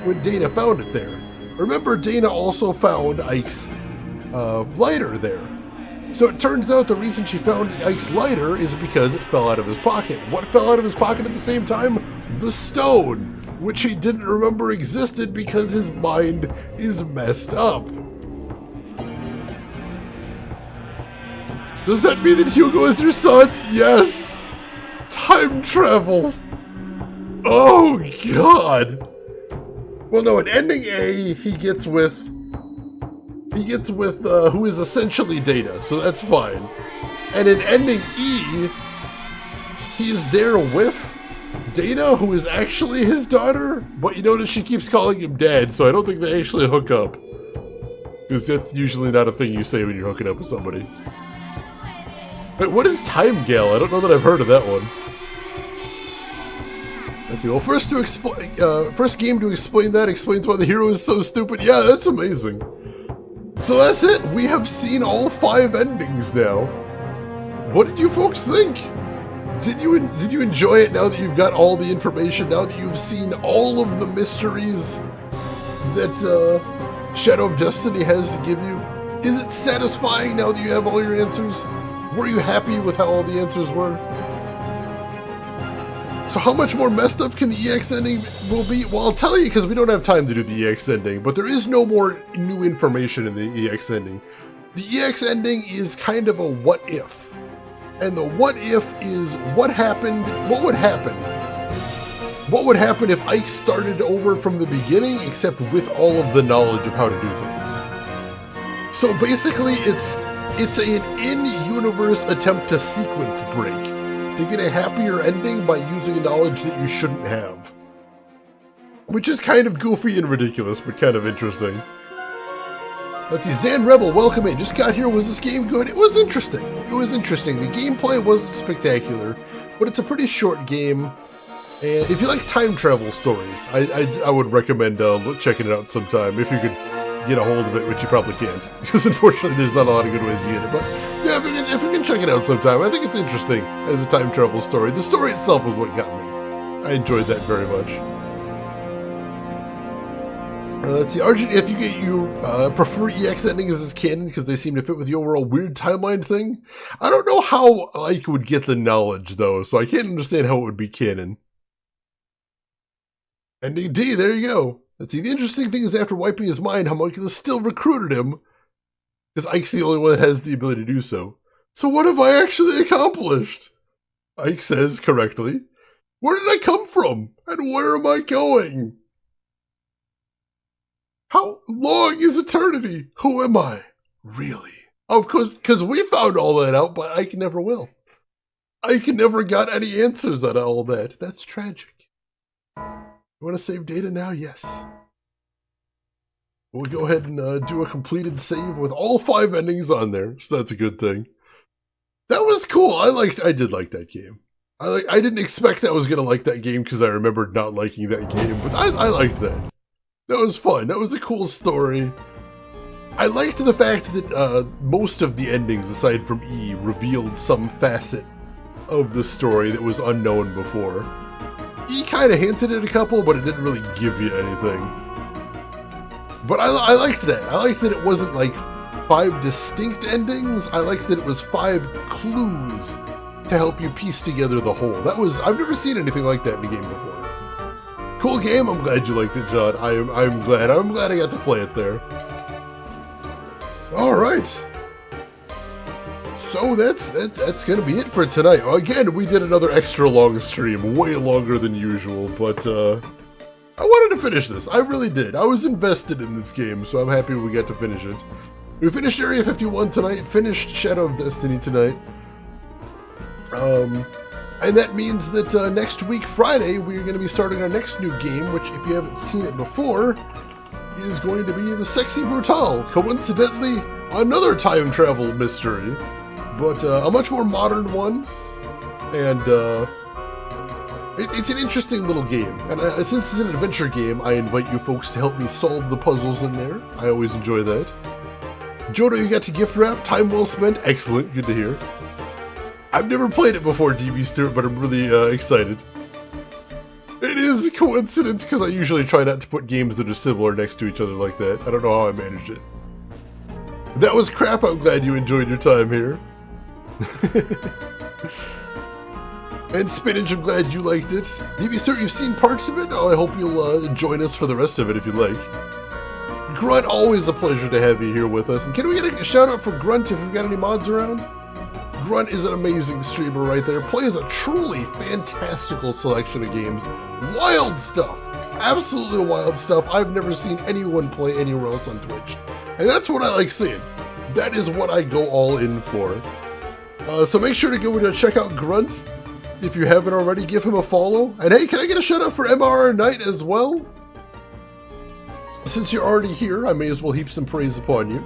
when Dana found it there? Remember, Dana also found Ike's lighter there. So it turns out the reason she found Ike's lighter is because it fell out of his pocket. What fell out of his pocket at the same time? The stone, which he didn't remember existed because his mind is messed up. Does that mean that Hugo is your son? Yes! Time travel! Oh, God! Well, no, in ending A, he gets with who is essentially Dana, so that's fine. And in ending E, he's there with Dana, who is actually his daughter, but you notice she keeps calling him Dad, so I don't think they actually hook up. Because that's usually not a thing you say when you're hooking up with somebody. Wait, what is Time Gale? I don't know that I've heard of that one. Let's see. Well, first game to explain that explains why the hero is so stupid. Yeah, that's amazing. So that's it. We have seen all 5 endings now. What did you folks think? Did you enjoy it now that you've got all the information? Now that you've seen all of the mysteries that Shadow of Destiny has to give you? Is it satisfying now that you have all your answers? Were you happy with how all the answers were? So how much more messed up can the EX ending will be? Well, I'll tell you, because we don't have time to do the EX ending, but there is no more new information in the EX ending. The EX ending is kind of a what if. And the what if is what happened, what would happen? What would happen if Ike started over from the beginning, except with all of the knowledge of how to do things? So basically, it's an in-universe attempt to sequence break, to get a happier ending by using knowledge that you shouldn't have. Which is kind of goofy and ridiculous, but kind of interesting. Let's see, Zan Rebel, welcome in. Just got here. Was this game good? It was interesting. It was interesting. The gameplay wasn't spectacular, but it's a pretty short game. And if you like time travel stories, I would recommend checking it out sometime, if you could get a hold of it, which you probably can't, because unfortunately there's not a lot of good ways to get it. But yeah, if you can check it out sometime, I think it's interesting as a time travel story. The story itself was what got me. I enjoyed that very much. Let's see, Arjun, if you prefer EX endings as canon because they seem to fit with the overall weird timeline thing. I don't know how Ike would get the knowledge though, so I can't understand how it would be canon. Ending D, there you go. Let's see, the interesting thing is after wiping his mind, Homunculus still recruited him, because Ike's the only one that has the ability to do so. So what have I actually accomplished? Ike says correctly, where did I come from? And where am I going? How long is eternity? Who am I? Really? Oh, because we found all that out, but Ike never will. Ike never got any answers on all that. That's tragic. You want to save data now? Yes. We'll go ahead and do a completed save with all 5 endings on there, so that's a good thing. That was cool. I did like that game. I didn't expect I was going to like that game because I remembered not liking that game, but I liked that. That was fun. That was a cool story. I liked the fact that most of the endings, aside from E, revealed some facet of the story that was unknown before. E kind of hinted at a couple, but it didn't really give you anything. But I liked that. I liked that it wasn't like 5 distinct endings. I liked that it was 5 clues to help you piece together the whole. I've never seen anything like that in a game before. Cool game. I'm glad you liked it, John. I'm glad I got to play it there. All right. So that's gonna be it for tonight. Again, we did another extra long stream, way longer than usual, but I wanted to finish this. I really did. I was invested in this game, so I'm happy we got to finish it. We finished Area 51 tonight, finished Shadow of Destiny tonight. And that means that next week, Friday, we're going to be starting our next new game, which, if you haven't seen it before, is going to be the Sexy Brutale. Coincidentally, another time travel mystery, but a much more modern one, and it's an interesting little game. And since it's an adventure game, I invite you folks to help me solve the puzzles in there. I always enjoy that. Jodo, you got to gift wrap. Time well spent. Excellent. Good to hear. I've never played it before, DB Stewart, but I'm really excited. It is a coincidence, because I usually try not to put games that are similar next to each other like that. I don't know how I managed it. That was crap. I'm glad you enjoyed your time here. And Spinach, I'm glad you liked it. DB Stewart, you've seen parts of it? Oh, I hope you'll join us for the rest of it if you'd like. Grunt, always a pleasure to have you here with us. And can we get a shout out for Grunt if we've got any mods around? Grunt is an amazing streamer right there. Plays a truly fantastical selection of games. Wild stuff. Absolutely wild stuff. I've never seen anyone play anywhere else on Twitch. And that's what I like seeing. That is what I go all in for. So make sure to go and check out Grunt. If you haven't already, give him a follow. And hey, can I get a shout out for MRR Knight as well? Since you're already here, I may as well heap some praise upon you.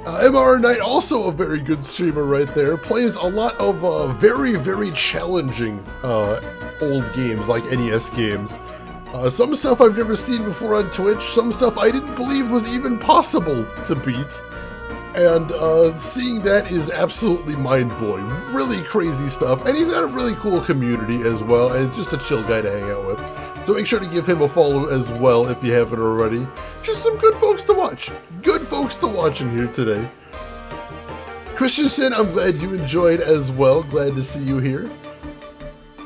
MRR Knight, also a very good streamer right there, plays a lot of very, very challenging old games, like NES games. Some stuff I've never seen before on Twitch, some stuff I didn't believe was even possible to beat. And seeing that is absolutely mind-blowing. Really crazy stuff. And he's got a really cool community as well, and just a chill guy to hang out with. So make sure to give him a follow as well if you haven't already. Just some good folks to watch. Good folks to watch in here today. Christensen, I'm glad you enjoyed as well. Glad to see you here.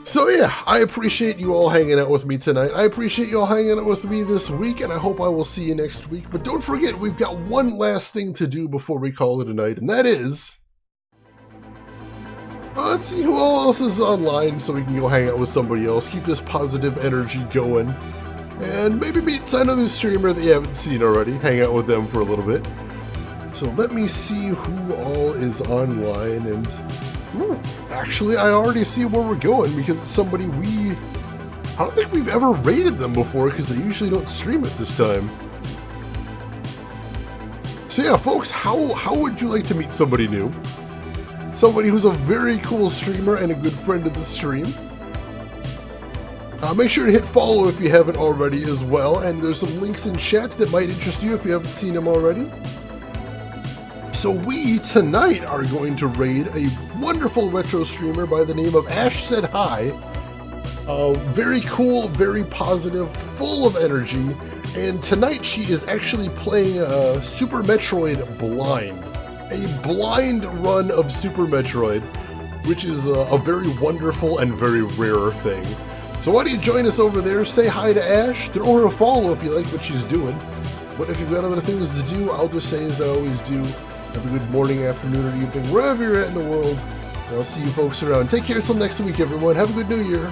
So yeah, I appreciate you all hanging out with me tonight. I appreciate you all hanging out with me this week, and I hope I will see you next week. But don't forget, we've got one last thing to do before we call it a night, and that is... let's see who else is online so we can go hang out with somebody else, keep this positive energy going, and maybe meet another streamer that you haven't seen already, hang out with them for a little bit. So let me see who all is online, and actually I already see where we're going, because it's somebody I don't think we've ever raided them before, because they usually don't stream at this time. So yeah, folks, how would you like to meet somebody new? Somebody who's a very cool streamer and a good friend of the stream. Make sure to hit follow if you haven't already as well, and there's some links in chat that might interest you if you haven't seen them already. So we, tonight, are going to raid a wonderful retro streamer by the name of Ash Said Hi. Very cool, very positive, full of energy, and tonight she is actually playing Super Metroid Blind. A blind run of Super Metroid, which is a very wonderful and very rare thing. So why don't you join us over there, say hi to Ash, throw her a follow if you like what she's doing. But if you've got other things to do, I'll just say as I always do, have a good morning, afternoon, or evening, wherever you're at in the world. And I'll see you folks around. Take care until next week, everyone. Have a good New Year.